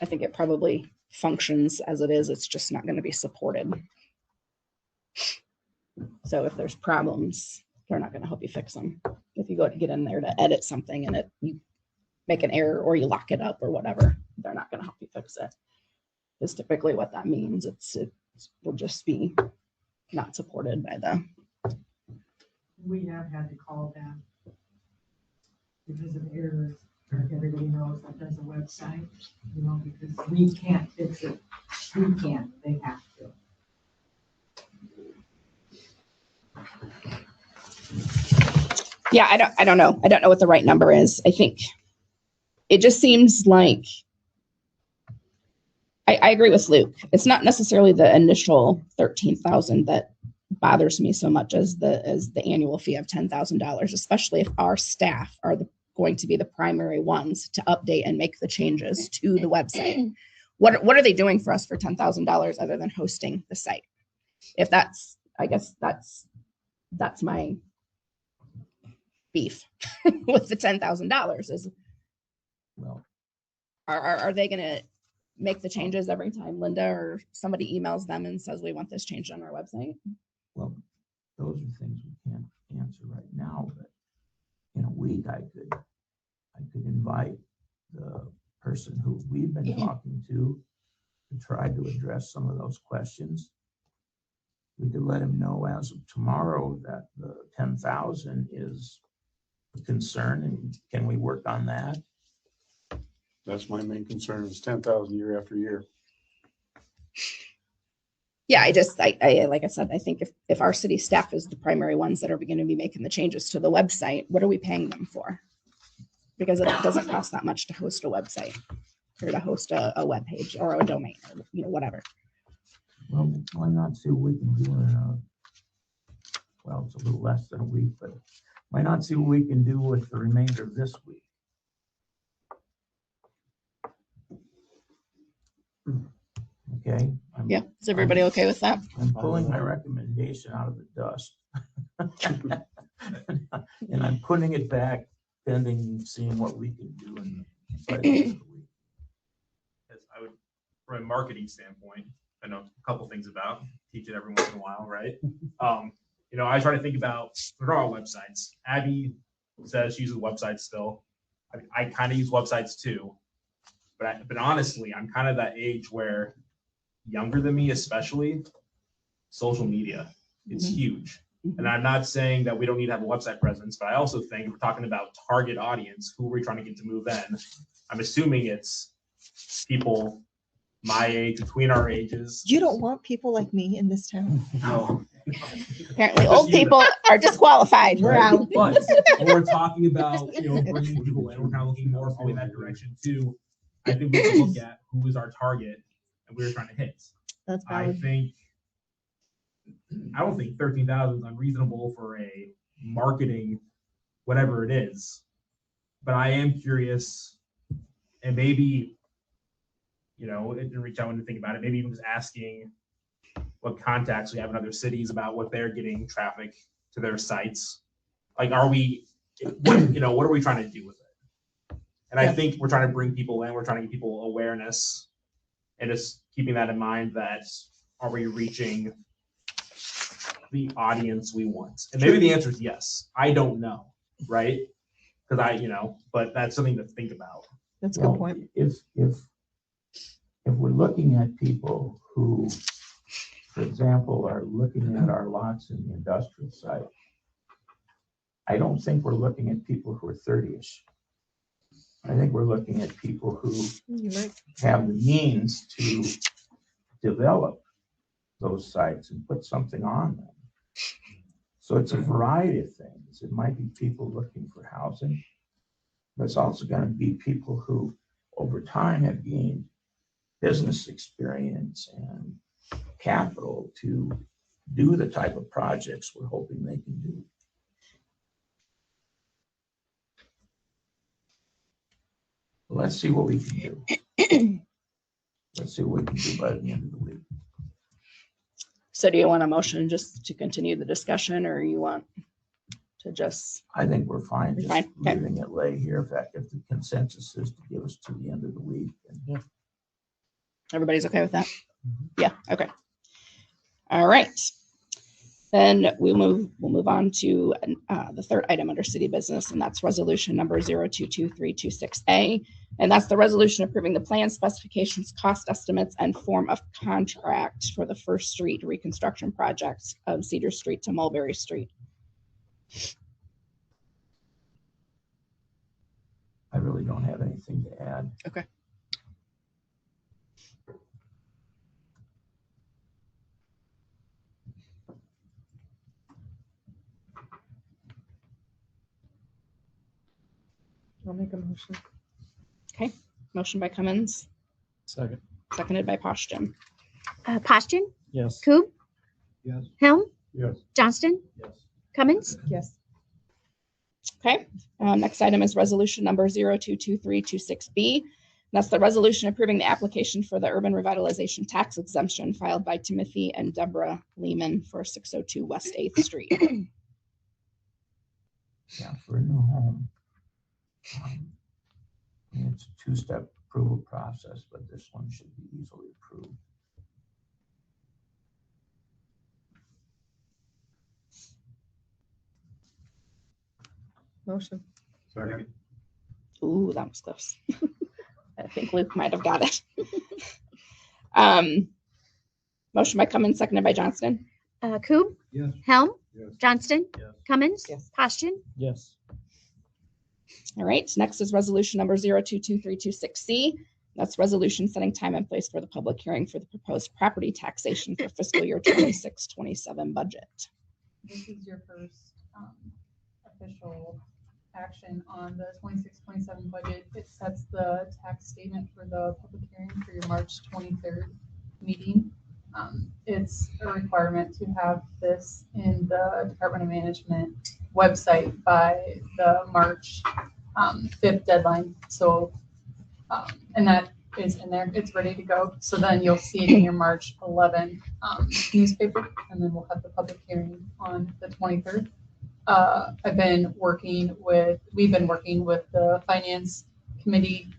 I think it probably functions as it is. It's just not going to be supported. So if there's problems, they're not going to help you fix them. If you go to get in there to edit something and you make an error or you lock it up or whatever, they're not going to help you fix it. Is typically what that means. It will just be not supported by them. We have had to call them because of errors. Everybody knows that there's a website, you know, because we can't fix it. We can't, they have to. Yeah, I don't know. I don't know what the right number is. I think it just seems like I agree with Luke. It's not necessarily the initial 13,000 that bothers me so much as the annual fee of $10,000, especially if our staff are going to be the primary ones to update and make the changes to the website. What are they doing for us for $10,000 other than hosting the site? If that's, I guess that's my beef with the $10,000 is, well, are they going to make the changes every time Linda or somebody emails them and says we want this changed on our website? Well, those are things we can't answer right now, but in a week I could invite the person who we've been talking to try to address some of those questions. We could let him know as of tomorrow that the 10,000 is a concern, and can we work on that? That's my main concern, is 10,000 year after year. Yeah, I like I said, I think if our city staff is the primary ones that are going to be making the changes to the website, what are we paying them for? Because it doesn't cost that much to host a website or to host a web page or a domain or, you know, whatever. Well, why not see what we can do in well, it's a little less than a week, but why not see what we can do with the remainder of this week? Okay. Yeah, is everybody okay with that? I'm pulling my recommendation out of the dust. And I'm putting it back pending seeing what we can do in the week. As I would, from a marketing standpoint, I know a couple things about, teach it every once in a while, right? You know, I try to think about, we're all websites. Abby says she uses websites still. I kind of use websites too, but honestly, I'm kind of that age where younger than me, especially, social media, it's huge. And I'm not saying that we don't need to have a website presence, but I also think we're talking about target audience. Who are we trying to get to move in? I'm assuming it's people my age, between our ages. You don't want people like me in this town. No, Apparently, old people are disqualified. We're out. But when we're talking about, bringing people in, we're kind of looking more probably in that direction too. I think we can look at who is our target and we're trying to hit. That's I don't think 13,000 is unreasonable for a marketing, whatever it is. But I am curious, and maybe, and reach out and think about it. Maybe even just asking what contacts we have in other cities about what they're getting traffic to their sites. Like, what are we trying to do with it? And I think we're trying to bring people in. We're trying to give people awareness, and just keeping that in mind. That are we reaching the audience we want? And maybe the answer is yes. I don't know, right? Because but that's something to think about. That's a good point. If we're looking at people who, for example, are looking at our lots in the industrial site, I don't think we're looking at people who are 30-ish. I think we're looking at people who have the means to develop those sites and put something on them. So it's a variety of things. It might be people looking for housing, but it's also going to be people who over time have gained business experience and capital to do the type of projects we're hoping they can do. Let's see what we can do. Let's see what we can do by the end of the week. So do you want a motion just to continue the discussion, or you want to just? I think we're fine just Okay. leaving it lay here. In fact, if the consensus is to give us to the end of the week. Everybody's okay with that? Yeah, okay. All right. Then we'll move on to the third item under city business, and that's resolution number 022326A. And that's the resolution approving the plan specifications, cost estimates, and form of contract for the First Street reconstruction project of Cedar Street to Mulberry Street. I really don't have anything to add. Okay. I'll make a motion. Okay, motion by Cummins, Second. seconded by Poston. Poston, Yes. Coop, Yes. Helm, Yes. Johnston, Yes. Cummins. Yes. Okay, next item is resolution number 022326B. That's the resolution approving the application for the urban revitalization tax exemption filed by Timothy and Deborah Lehman for 602 West 8th Street. Yeah, for a new home. It's a two-step approval process, but this one should be easily approved. Motion. Second. Ooh, that was close. I think Luke might have got it. Motion by Cummins, seconded by Johnston. Coop, Yes. Helm, Yes. Johnston, Yes. Cummins, Yes. Poston. Yes. All right, next is resolution number 022326C. That's resolution setting time and place for the public hearing for the proposed property taxation for fiscal year 26-27 budget. This is your first official action on the 26-27 budget. It sets the tax statement for the public hearing for your March 23rd meeting. It's a requirement to have this in the Department of Management website by the March 5th deadline. So, and that is in there. It's ready to go. So then you'll see it in your March 11 newspaper, and then we'll have the public hearing on the 23rd. We've been working with the finance committee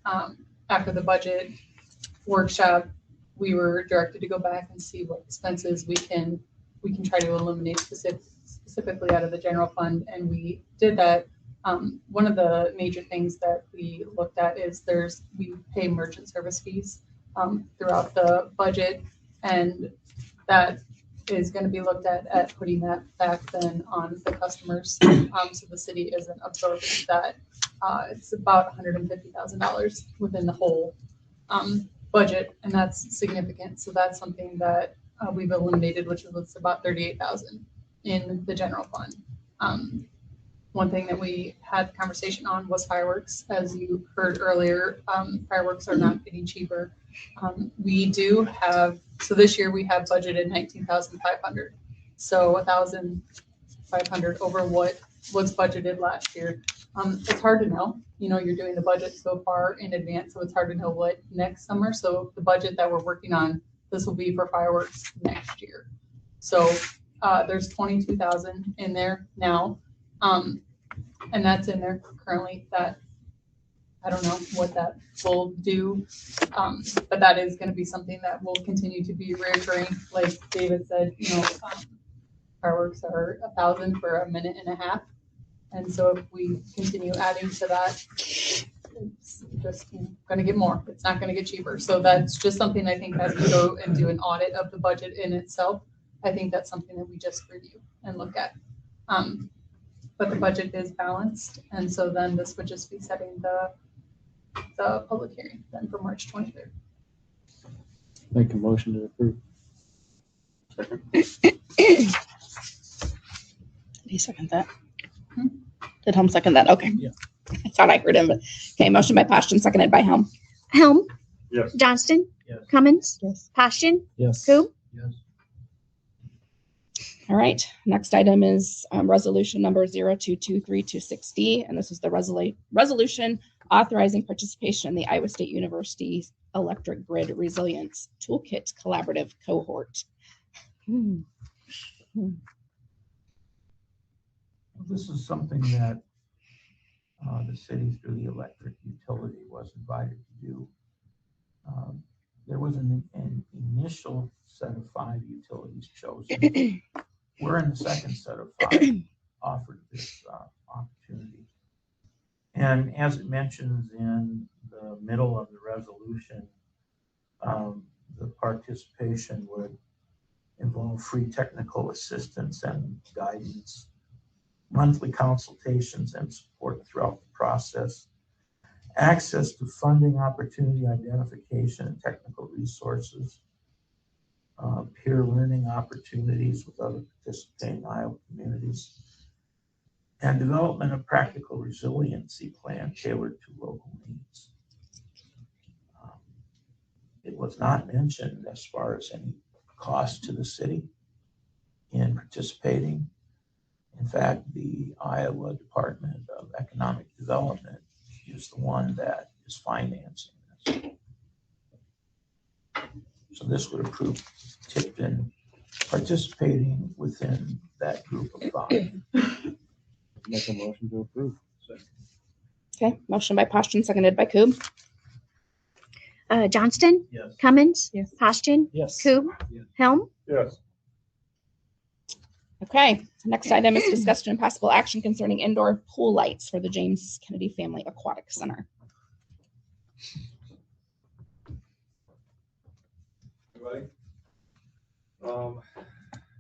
after the budget workshop. We were directed to go back and see what expenses we can try to eliminate specifically out of the general fund, and we did that. One of the major things that we looked at is we pay merchant service fees throughout the budget, and that is going to be looked at putting that back then on the customers. So the city isn't absorbing that. It's about $150,000 within the whole budget, and that's significant. So that's something that we've eliminated, which was about 38,000 in the general fund. One thing that we had conversation on was fireworks. As you heard earlier, fireworks are not getting cheaper. We do have, so this year we have budgeted 19,500. So 1,500 over what was budgeted last year. It's hard to know, you're doing the budget so far in advance, so it's hard to know what next summer. So the budget that we're working on, this will be for fireworks next year. So there's 22,000 in there now. And that's in there currently. That I don't know what that will do, but that is going to be something that will continue to be recurring. Like David said, fireworks are 1,000 for a minute and a half, and so if we continue adding to that, it's just going to get more. It's not going to get cheaper. So that's just something I think as we go and do an audit of the budget in itself, I think that's something that we just review and look at. But the budget is balanced, and so then this would just be setting the public hearing then for March 23rd. Make a motion to approve. Did he second that? Did Helm second that? Okay. Yeah. I thought I heard him. But okay, motion by Poston, seconded by Helm. Helm, Yes. Johnston, Yes. Cummins, Yes. Poston, Yes. Coop. Yes. All right, next item is resolution number 022326D, and this is the resolution authorizing participation in the Iowa State University Electric Grid Resilience Toolkit Collaborative Cohort. This is something that the city through the electric utility was invited to do. There was an initial set of 5 utilities chosen. We're in the second set of 5 offered this opportunity. And as it mentions in the middle of the resolution, the participation would involve free technical assistance and guidance, monthly consultations and support throughout the process, access to funding opportunity identification and technical resources, peer learning opportunities with other participating Iowa communities, and development of practical resiliency plan tailored to local needs. It was not mentioned as far as any cost to the city in participating. In fact, the Iowa Department of Economic Development is the one that is financing this. So this would approve Tipton participating within that group of 5. Make a motion to approve. Okay, motion by Poston, seconded by Coop. Johnston, Yes. Cummins, Yes. Poston, Yes. Coop, Yes. Helm. Yes. Okay, next item is discussion and possible action concerning indoor pool lights for the James Kennedy Family Aquatic Center. Everybody.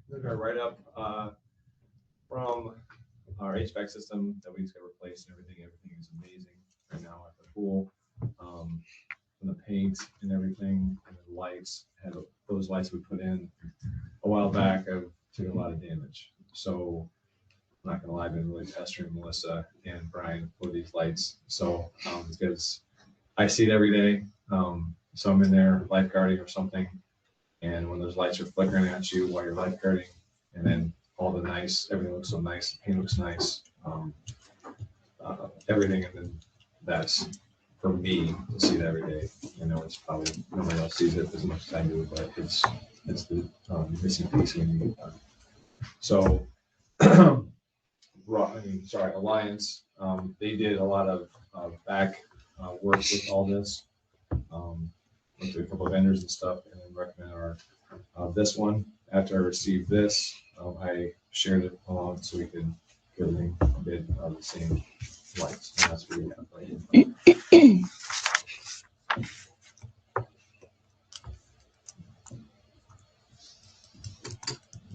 Moving our right up from our HVAC system that we just got replaced and everything. Everything is amazing right now at the pool. From the paint and everything and the lights, and those lights we put in a while back took a lot of damage. So I'm not gonna lie, I've been really pestering Melissa and Brian for these lights. So because I see it every day. So I'm in there lifeguarding or something. And when those lights are flickering at you while you're lifeguarding, and then everything looks so nice, the paint looks nice, everything, and then that's for me to see it every day. I know it's probably nobody else sees it as much as I do, but it's the missing piece when you get done. So, Alliance, they did a lot of back work with all this. Went to a couple of vendors and stuff, and then recommend this one. After I received this, I shared it along so we could get a bit of the same lights, and that's what we have right here.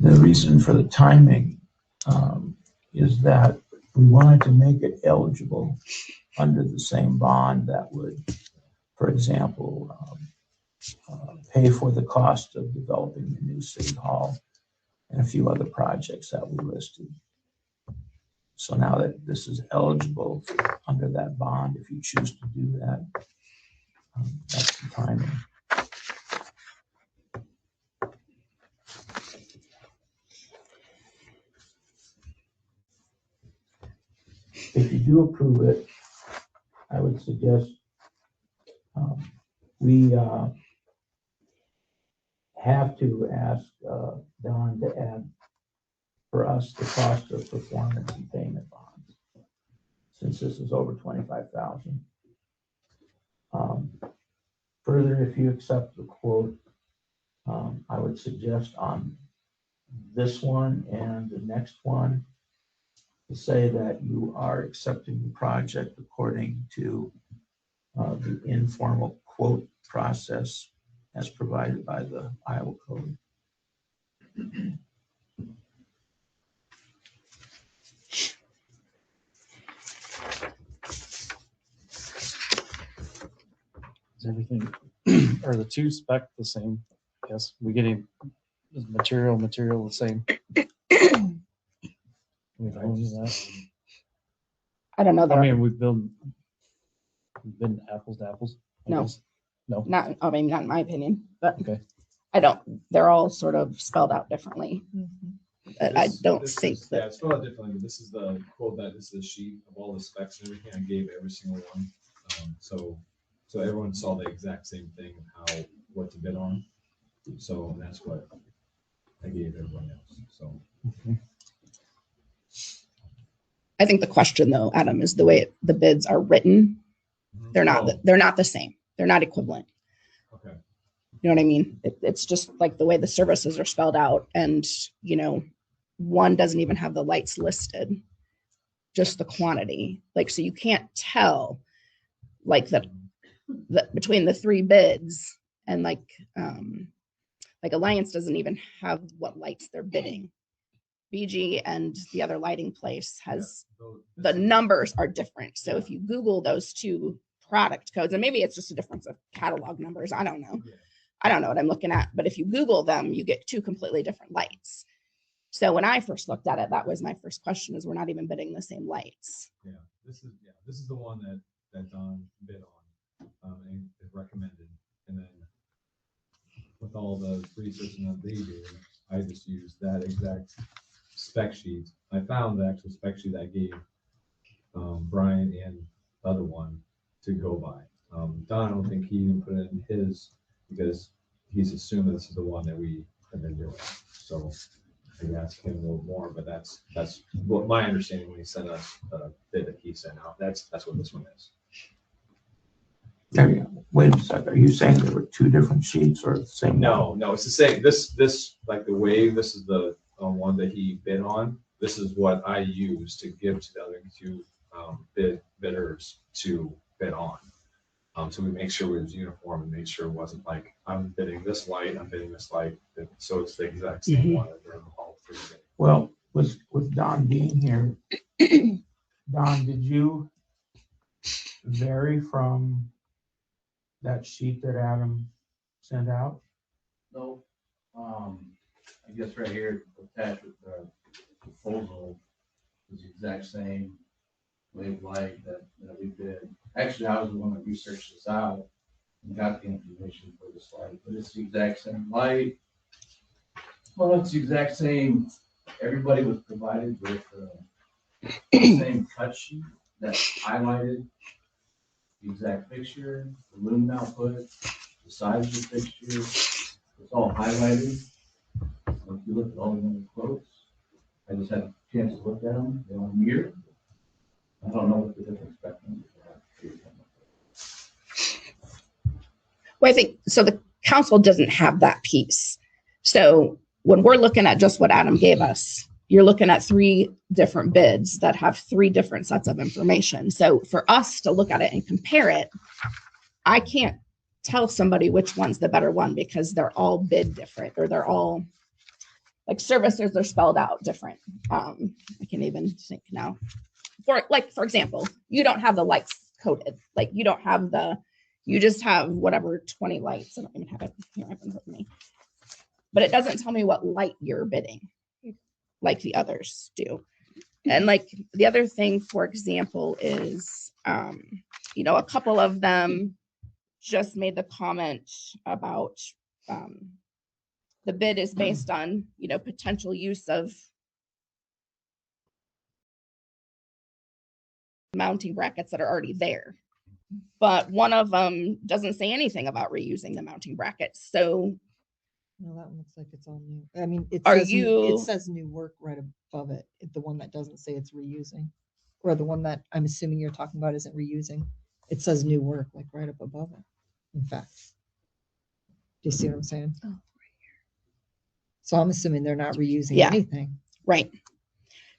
The reason for the timing is that we wanted to make it eligible under the same bond that would, for example, pay for the cost of developing the new city hall and a few other projects that we listed. So now that this is eligible under that bond, if you choose to do that, that's the timing. If you do approve it, I would suggest we have to ask Don to add for us the cost of performance and payment bonds, since this is over 25,000. Further, if you accept the quote, I would suggest on this one and the next one to say that you are accepting the project according to the informal quote process as provided by the Iowa Code. Is everything, are the two spec the same? Yes, we getting, is material the same? We've owned that. I don't know. I mean, we've been apples to apples. I No. guess. No. Not, I mean, not in my opinion, but Okay. I don't, they're all sort of spelled out differently. I don't think Yeah, that, it's spelled out differently, but this is the quote that this is the sheet of all the specs and everything. I gave every single one. So everyone saw the exact same thing of how, what to bid on. So that's what I gave everyone else, so. I think the question though, Adam, is the way the bids are written. They're not the same. They're not equivalent. Okay. You know what I mean? It's just like the way the services are spelled out, and you know, one doesn't even have the lights listed, just the quantity. Like, so you can't tell like that between the three bids, and like Alliance doesn't even have what lights they're bidding. BG and the other lighting place has, the numbers are different. So if you Google those two product codes, and maybe it's just a difference of catalog numbers, I don't know. I don't know what I'm looking at, but if you Google them, you get two completely different lights. So when I first looked at it, that was my first question, is we're not even bidding the same lights. Yeah, this is the one that Don bid on, and is recommended. And then with all the research that they did, I just used that exact spec sheet. I found the actual spec sheet I gave Brian and the other one to go by. Don, I don't think he even put it in his, because he's assuming this is the one that we have been doing. So I asked him a little more, but that's what my understanding when he sent us the bid that he sent out. That's what this one is. Wait a second, are you saying there were two different sheets or the same? No, it's the same. This like the wave. This is the one that he bid on. This is what I used to give to the other two bidders to bid on. So we make sure it was uniform and made sure it wasn't like I'm bidding this light, I'm bidding this light. So it's the exact same one. Well, with Don being here, Don, did you vary from that sheet that Adam sent out? No, I guess right here attached with the proposal is the exact same wave light that we did. Actually, I was the one that researched this out and got the information for this light, but it's the exact same light. Well, it's the exact same. Everybody was provided with the same cut sheet that highlighted the exact fixture, the lumen output, the size of the fixture. It's all highlighted. So if you look at all the other quotes, I just had a chance to look at them. They're on here. I don't know what the different spectrum is. Well, I think so. The council doesn't have that piece. So when we're looking at just what Adam gave us, you're looking at three different bids that have three different sets of information. So for us to look at it and compare it, I can't tell somebody which one's the better one because they're all bid different, or they're all like services are spelled out different. I can even think now. For example, you don't have the lights coded. Like you don't have the You just have whatever 20 lights. I don't even have it here up in front of me. But it doesn't tell me what light you're bidding like the others do. And like the other thing, for example, is, you know, a couple of them just made the comment about the bid is based on, you know, potential use of mounting brackets that are already there. But one of them doesn't say anything about reusing the mounting brackets. So No, that one looks like it's all new. I mean, it Are says, you- it says new work right above it. The one that doesn't say it's reusing. Or the one that I'm assuming you're talking about isn't reusing. It says new work, like right up above it, in fact. Do you see what I'm saying? Oh, So I'm assuming they're not reusing Yeah. anything. right.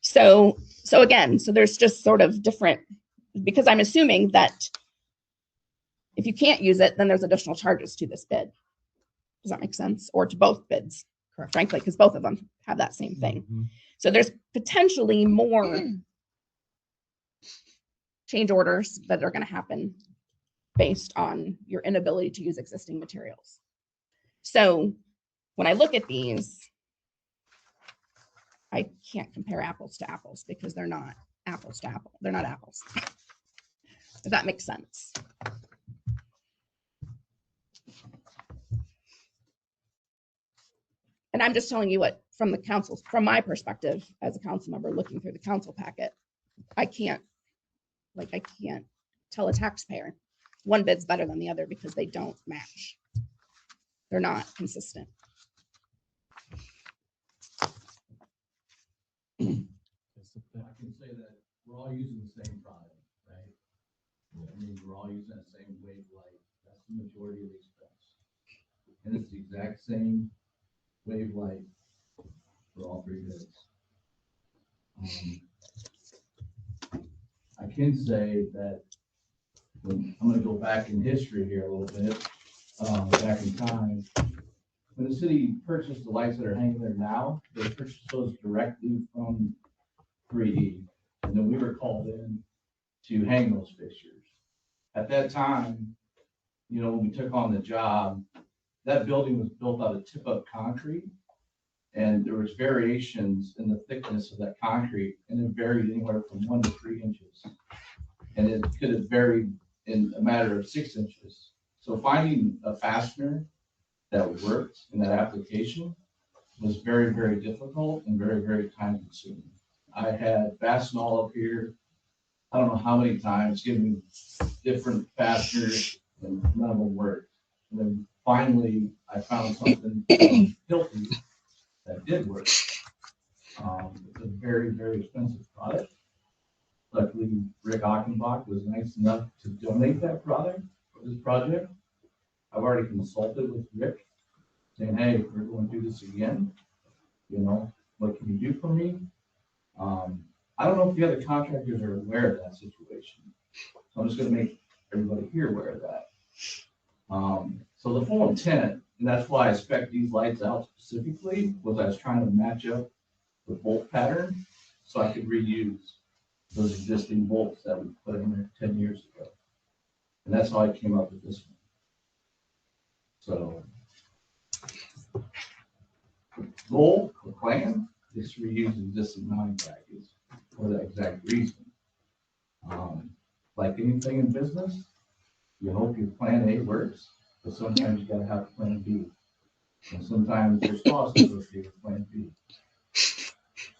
So again, so there's just sort of different, because I'm assuming that if you can't use it, then there's additional charges to this bid. Does that make sense? Or to both bids, Correct. frankly, because both of them have that same thing. So there's potentially more change orders that are going to happen based on your inability to use existing materials. So when I look at these, I can't compare apples to apples because they're not apples to apple. They're not apples. If that makes sense. And I'm just telling you what, from the council's, from my perspective as a council member looking through the council packet, I can't tell a taxpayer one bid's better than the other because they don't match. They're not consistent. I can say that we're all using the same product, right? I mean, we're all using that same wave light. That's the majority of the expense. And it's the exact same wave light for all three bids. I can say that when, I'm gonna go back in history here a little bit, back in time. When the city purchased the lights that are hanging there now, they purchased those directly from 3D. And then we were called in to hang those fixtures. At that time, you know, when we took on the job, that building was built out of tip-up concrete. And there was variations in the thickness of that concrete, and it varied anywhere from 1 to 3 inches. And it could have varied in a matter of 6 inches. So finding a fastener that worked in that application was very, very difficult and very, very time consuming. I had Fastenal up here, I don't know how many times, giving me different fasteners, and none of them worked. And then finally, I found something from Hilton that did work. It's a very, very expensive product. Luckily, Rick Achenbach was nice enough to donate that product for this project. I've already consulted with Rick, saying, hey, if we're going to do this again, you know, what can you do for me? I don't know if the other contractors are aware of that situation. So I'm just gonna make everybody here aware of that. So the full intent, and that's why I spec'd these lights out specifically, was I was trying to match up the bolt pattern so I could reuse those existing bolts that we put in there 10 years ago. And that's how I came up with this one. So goal, the plan is to reuse existing mounting brackets for that exact reason. Like anything in business, you hope your plan A works, but sometimes you gotta have plan B. And sometimes there's costs associated with plan B.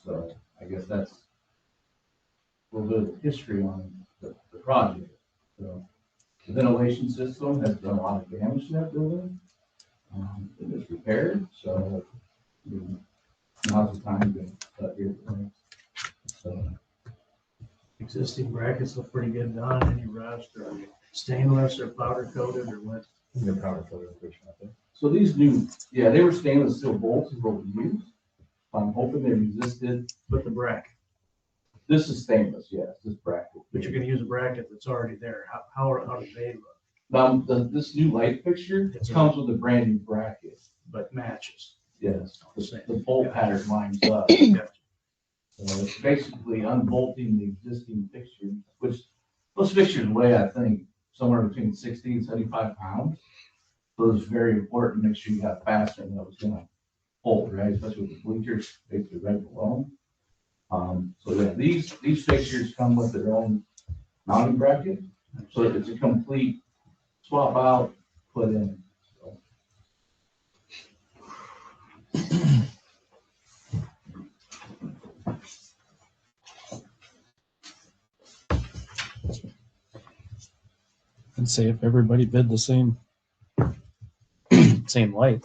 So I guess that's a little bit of history on the project. So the ventilation system has done a lot of damage to that building. It was repaired, so now's the time to cut your plans. So Existing brackets look pretty good, Don. Any rust or stainless or powder coated or what? They're powder coated, So these new, yeah, they were stainless steel bolts is what we used. I'm hoping they resisted. With the bracket. This is stainless, yes, this bracket. But you're gonna use a bracket that's already there. How do they look? Now, this new light fixture comes with a brand new bracket. But matches. Yes, the bolt pattern lines up. So it's basically unbolting the existing fixture, which those fixtures weigh, I think, somewhere between 60 and 75 pounds. So it's very important to make sure you got fastener that was gonna hold, right? Especially with the bleachers basically right below. So yeah, these fixtures come with their own mounting bracket. So it's a complete swap out, put in. So. And say if everybody bid the same, same light,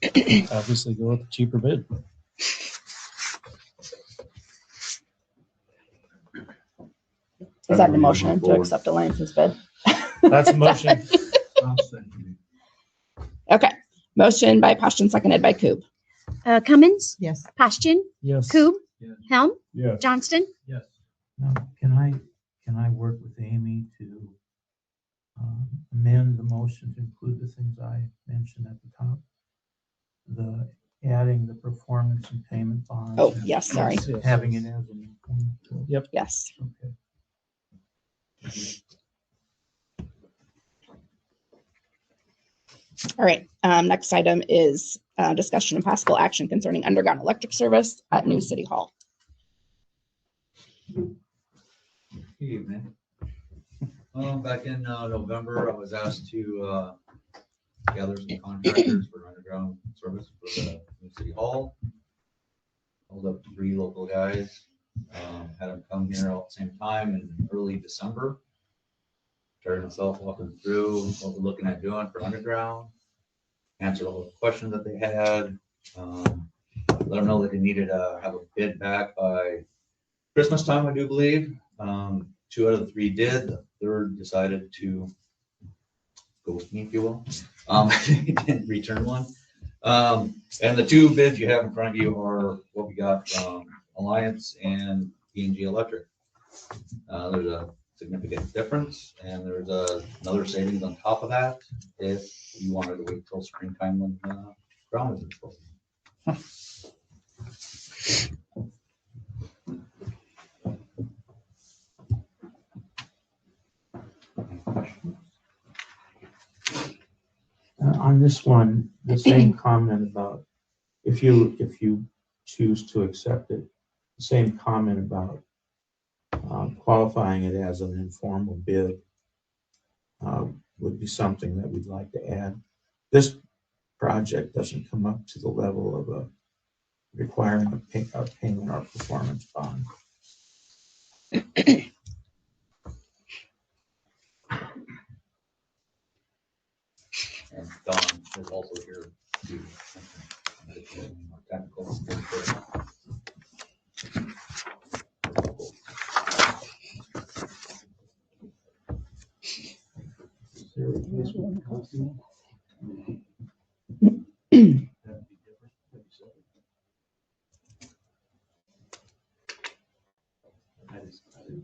then obviously go with the cheaper bid. Is that the motion to accept Alliance's bid? That's a motion. Okay, motion by Poston, seconded by Coop. Cummins, Yes. Poston, Yes. Coop, Yes. Helm, Yes. Johnston. Yes. Now, can I work with Amy to amend the motion to include the things I mentioned at the top? The adding the performance and payment bonds. Oh, yes, sorry. Having it as an. Yep. Yes. Okay. All right, next item is discussion and possible action concerning underground electric service at New City Hall. Good evening. Back in November, I was asked to gather some contractors for underground service for the New City Hall. Called up 3 local guys, had them come here all at the same time in early December. Started myself walking through what we're looking at doing for underground. Answered all the questions that they had. Let them know that they needed to have a bid back by Christmas time, I do believe. 2 out of the 3 did. The 3rd decided to ghost me, if you will. He didn't return one. And the 2 bids you have in front of you are what we got from Alliance and P&G Electric. There's a significant difference, and there's another savings on top of that if you wanted to wait till springtime when ground is exposed. On this one, the same comment about if you choose to accept it, the same comment about qualifying it as an informal bid would be something that we'd like to add. This project doesn't come up to the level of a requiring a payment or performance bond. And Don is also here to more technical.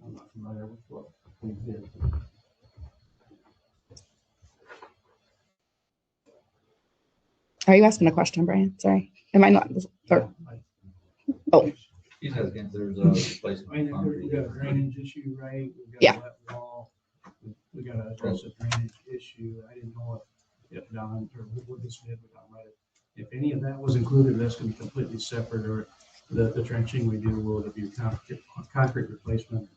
I'm not familiar with what we did. Are you asking a question, Brian? Sorry. Am I not? Or, oh, He's asking if there's a I replacement. mean, concrete. we've got a drainage issue, right? We've got Yeah. a wet wall. We got to address a drainage issue. I didn't know if Don or what this did, but Don read it. If any of that was included, that's going to be completely separate, or the trenching we do, will it be concrete replacement?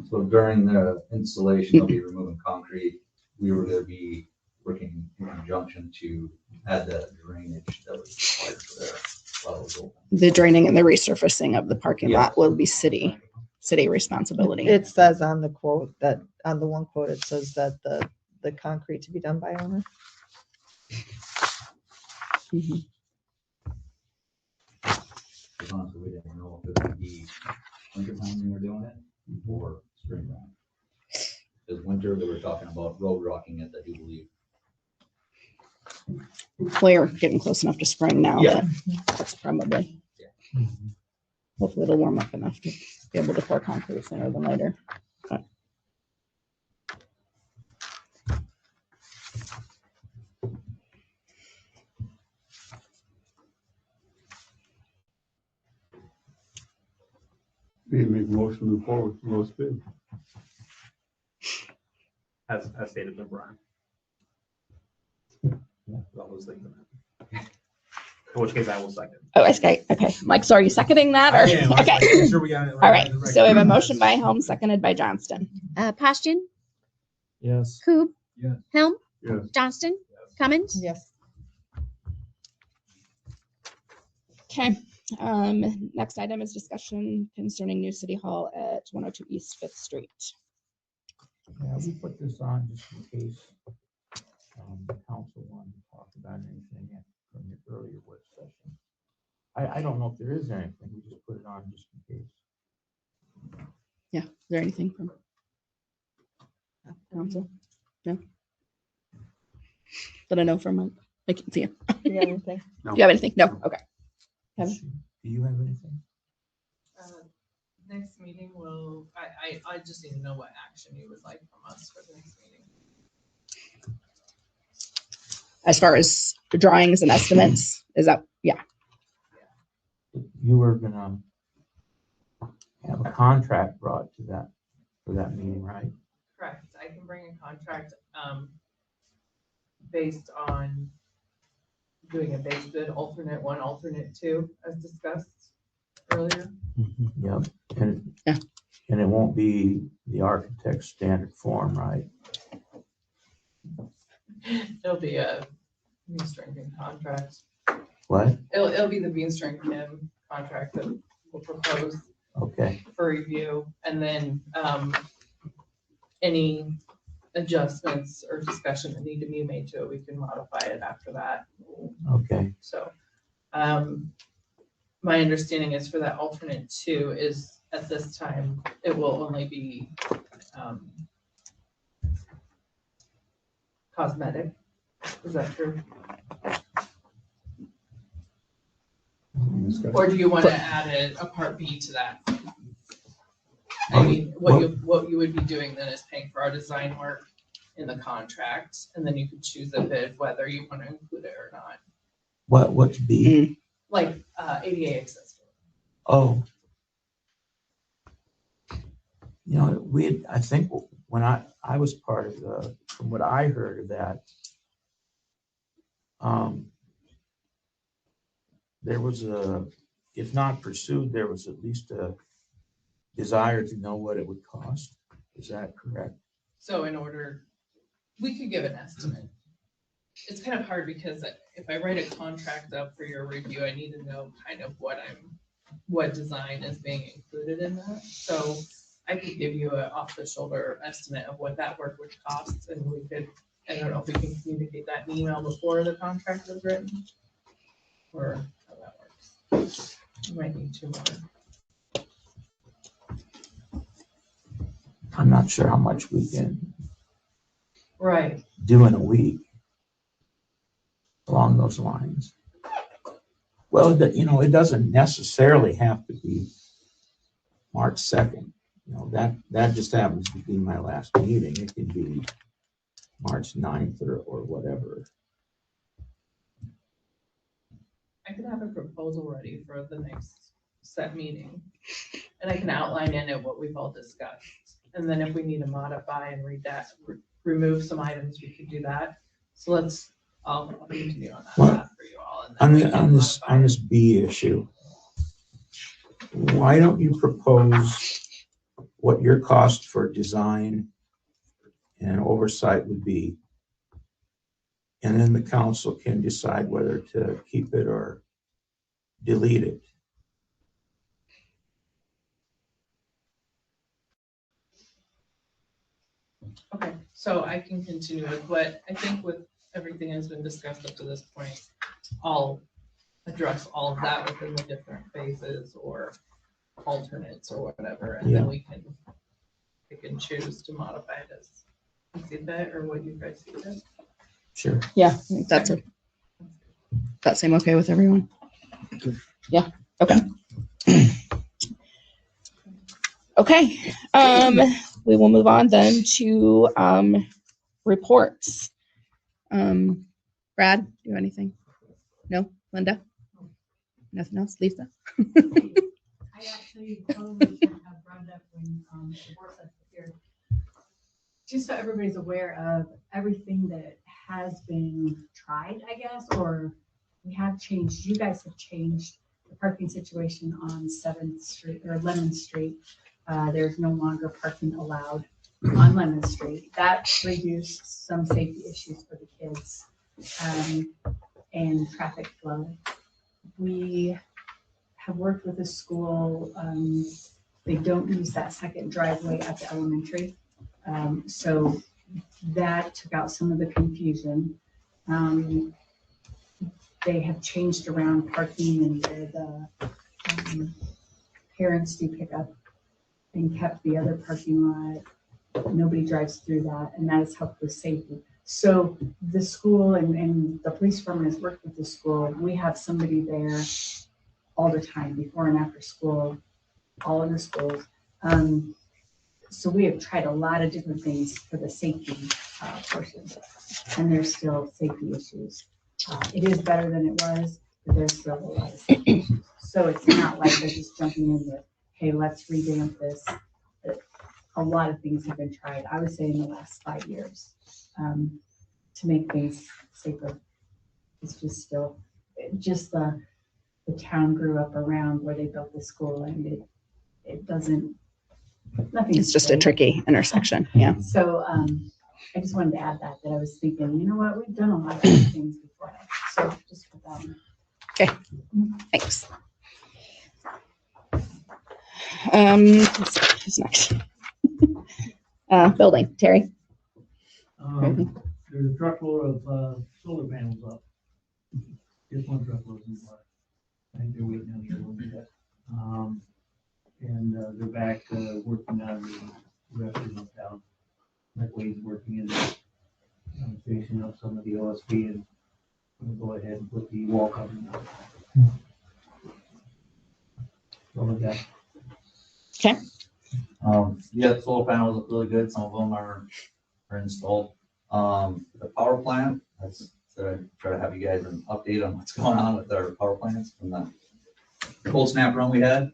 So during the installation, they'll be removing concrete. We were gonna be working in conjunction to add that drainage that was required for there while it was open. the draining and the resurfacing of the parking lot will be city responsibility. It says on the quote that, on the one quote, it says that the concrete to be done by owner. Mhm. Because honestly, we didn't know if it would be winter time when we were doing it or spring time. Because winter, they were talking about road rocking it, I do believe. We're getting close enough to spring now. Yeah. That that's probably. Hopefully it'll warm up enough to be able to pour concrete sooner than later. But We need to make a motion to move forward with the lowest bid. as stated by Brian. All those things. In which case I will second. Oh, okay. Mike, so are you seconding that? Or? I am. I just Okay. wanted to make sure we got it All right. on the record. So we have a motion by Helm, seconded by Johnston. Postian, Yes. Coob, Yes. Helm, Yes. Johnston, Cummins. Yes. Okay. Next item is discussion concerning new city hall at 102 East Fifth Street. Yeah, we put this on just in case the council wanted to talk about anything from the earlier work session. I don't know if there is anything, we just put it on just in case. Yeah. Is there anything from council? No. But I know from Mike. I can see you. You got anything? Do you have anything? No. Okay. Kevin? Do you have anything? Next meeting will, I just need to know what action you would like from us for the next meeting. As far as the drawings and estimates, is that, yeah. You were gonna have a contract brought to that, for that meeting, right? Correct. I can bring a contract, based on doing a base bid, alternate 1, alternate 2, as discussed earlier. Yep, and it won't be the architect's standard form, right? It'll be a Bean String Kim contract. What? It'll be the Bean String Kim contract that we'll propose Okay, for review, and then any adjustments or discussion that need to be made to it, we can modify it after that. okay. So, my understanding is for that alternate 2 is at this time, it will only be cosmetic. Is that true? Or do you want to add a part B to that? I mean, what you would be doing then is paying for our design work in the contract, and then you could choose a bid whether you want to include it or not. What's B? Like ADA accessible. Oh. You know, I think when I was part of from what I heard of that, there was if not pursued, there was at least a desire to know what it would cost. Is that correct? So we could give an estimate. It's kind of hard because if I write a contract up for your review, I need to know kind of what design is being included in that. So I could give you an off the shoulder estimate of what that work would cost, and we could, I don't know if we can communicate that in email before the contract is written, or how that works. You might need 2 more. I'm not sure how much we can do in a week along those lines. Well, it doesn't necessarily have to be March 2nd. That just happens to be my last meeting. It can be March 9th or whatever. I could have a proposal ready for the next set meeting, and I can outline in it what we've all discussed. And then if we need to modify and remove some items, we could do that. So I'll continue on that path for you all. And then On this B issue, why don't you propose what your cost for design and oversight would be? And then the council can decide whether to keep it or delete it. Okay, so I can continue with what I think with everything has been discussed up to this point. I'll address all of that within the different phases or alternates or whatever, and then we can pick and choose to modify it as you see fit or what you guys see fit. Sure. Yeah, I think that seem okay with everyone? Yeah, okay. Okay, we will move on then to reports. Brad, do you have anything? No? Linda? Nothing else? Lisa? I actually totally should have brought it up when the board sets appeared. just so everybody's aware of everything that has been tried, I guess, or we have changed, you guys have changed the parking situation on 7th Street or Lemon Street. There's no longer parking allowed on Lemon Street. That reduced some safety issues for the kids and traffic flow. We have worked with the school. They don't use that second driveway at the elementary. So that took out some of the confusion. They have changed around parking and where the parents do pick up and kept the other parking lot. Nobody drives through that, and that has helped with safety. So the school and the police department has worked with the school. We have somebody there all the time, before and after school, all in the schools. So we have tried a lot of different things for the safety portion, and there's still safety issues. It is better than it was, but there's still a lot of safety issues. So it's not like they're just jumping into, hey, let's revamp this. A lot of things have been tried, I would say, in the last 5 years to make things safer. It's just still, just the town grew up around where they built the school, and it doesn't, nothing. It's just a tricky intersection. Yeah. So I just wanted to add that I was thinking, you know what, we've done a lot of these things before. So just put that on. Okay, thanks. Let's see, who's next? Building, Terry. There's a truckload of solar panels up. Just one truckload in the park. I think they're waiting on the other yet. And they're back working on the rest of them down. That way he's working in finishing up some of the OSB, and we'll go ahead and put the wall covering up. So with that. Okay. Yeah, the solar panels look really good. Some of them are installed. The power plant, that's, so I try to have you guys an update on what's going on with our power plants from the cold snap run we had.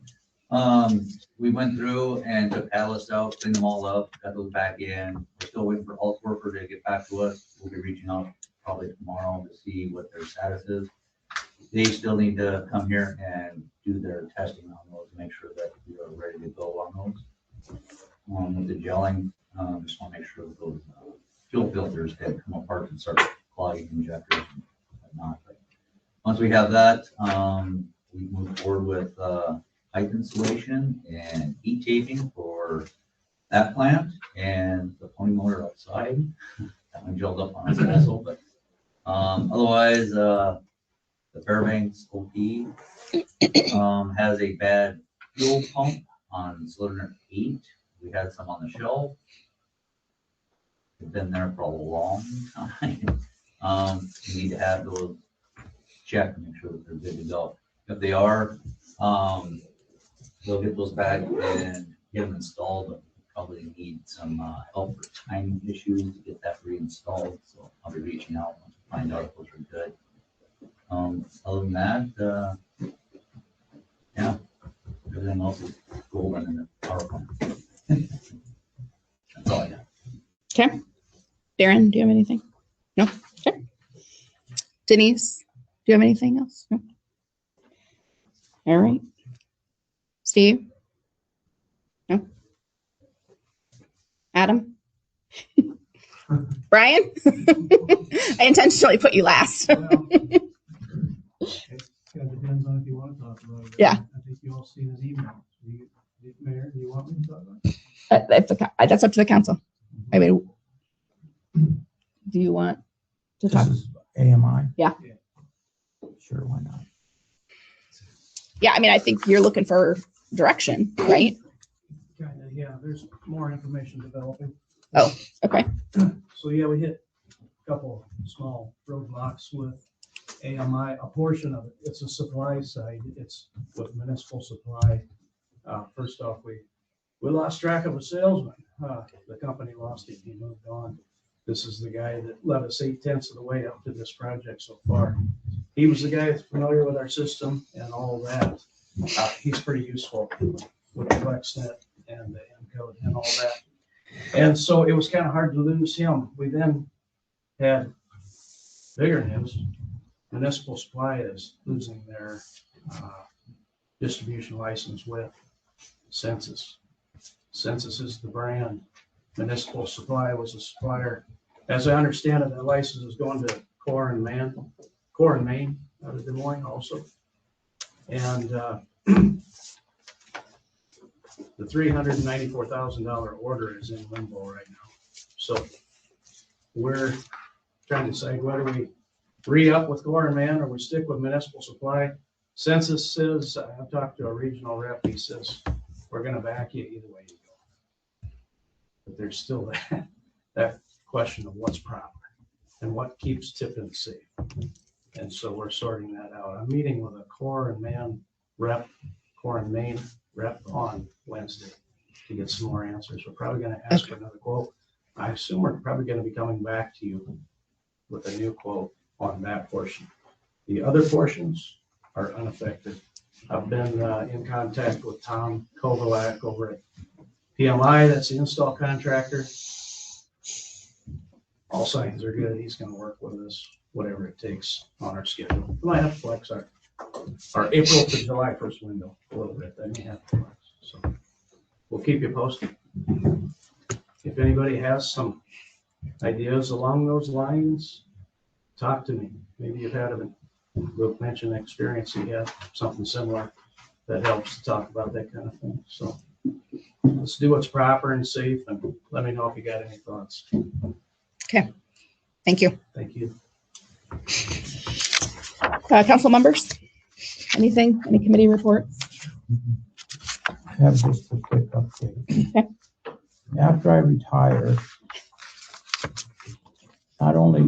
We went through and took catalyst out, cleaned them all up, got those back in. We're still waiting for Alt Worker to get back to us. We'll be reaching out probably tomorrow to see what their status is. They still need to come here and do their testing on those, make sure that we are ready to go on those. With the gelling, just want to make sure that those fuel filters can come apart and start clogging injectors and whatnot. But once we have that, we move forward with pipe installation and heat taping for that plant and the pony motor outside. That one gelled up on us also, but otherwise, the Fairbanks OP has a bad fuel pump on cylinder 8. We had some on the shelf. They've been there for a long time. We need to have those checked and make sure that they're good to go. If they are, we'll get those back and get them installed, but probably need some help for timing issues to get that reinstalled. So I'll be reaching out to find out if those are good. Other than that, yeah, everything else is golden in the power plant. That's all I got. Okay. Darren, do you have anything? No? Okay. Denise, do you have anything else? No? All right. Steve? No? Adam? Brian? I intentionally put you last. It depends on if you want to talk about it. Yeah. I think you all seen his email. Mayor, do you want me to talk about it? That's up to the council. I mean, do you want to talk? This is AMI? Yeah. Sure, why not? Yeah, I mean, I think you're looking for direction, right? Kind of, yeah, there's more information developing. Oh, okay. So yeah, we hit a couple small roadblocks with AMI, a portion of it. It's a supply side. It's with municipal supply. First off, we lost track of a salesman. The company lost him. He moved on. This is the guy that led us 8/10 of the way up to this project so far. He was the guy that's familiar with our system and all that. He's pretty useful with the FlexNet and the M code and all that. And so it was kind of hard to lose him. We then had bigger news. Municipal Supply is losing their distribution license with Census. Census is the brand. Municipal Supply was a supplier. As I understand it, the license is going to Core and Maine out of Des Moines also. And the $394,000 order is in limbo right now. So we're trying to decide whether we re-up with Core and Man or we stick with Municipal Supply. Census says, I've talked to a regional rep, he says, we're gonna back you either way you go. But there's still that question of what's proper and what keeps Tipton safe. And so we're sorting that out. I'm meeting with a Core and Man rep, Core and Maine rep on Wednesday to get some more answers. We're probably gonna ask for another quote. I assume we're probably gonna be coming back to you with a new quote on that portion. The other portions are unaffected. I've been in contact with Tom Kovalak over at PMI, that's the install contractor. All signs are good. He's gonna work with us, whatever it takes on our schedule. We might have to flex our April to July 1st window a little bit. That may have to flex. So we'll keep you posted. If anybody has some ideas along those lines, talk to me. Maybe you've had a Luke mentioned experience, you had something similar that helps to talk about that kind of thing. So let's do what's proper and safe, and let me know if you got any thoughts. Okay, thank you. Thank you. Council members, anything, any committee reports? I have just a quick update. Okay. After I retire, not only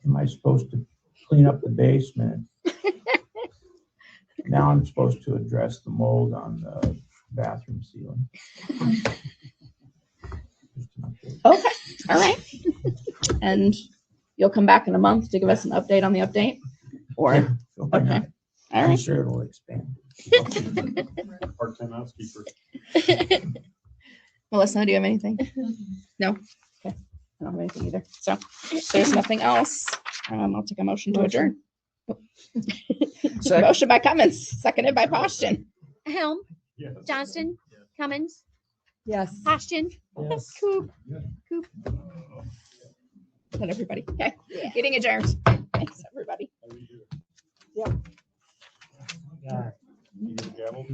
am I supposed to clean up the basement, now I'm supposed to address the mold on the bathroom ceiling. Okay, all right. And you'll come back in a month to give us an update on the update? Or, Yeah, okay, all I'm right. sure it'll expand. Part-time housekeeper. Melissa, do you have anything? No? Okay, I don't have anything either. So if there's nothing else, I'll take a motion to adjourn. Motion by Cummins, seconded by Poston. Helm, Yes. Johnston, Cummins, Yes. Poston, Yes. Coop. Not everybody. Okay, getting adjourned. Thanks, everybody. How do you do it? Yep. You get a gavel?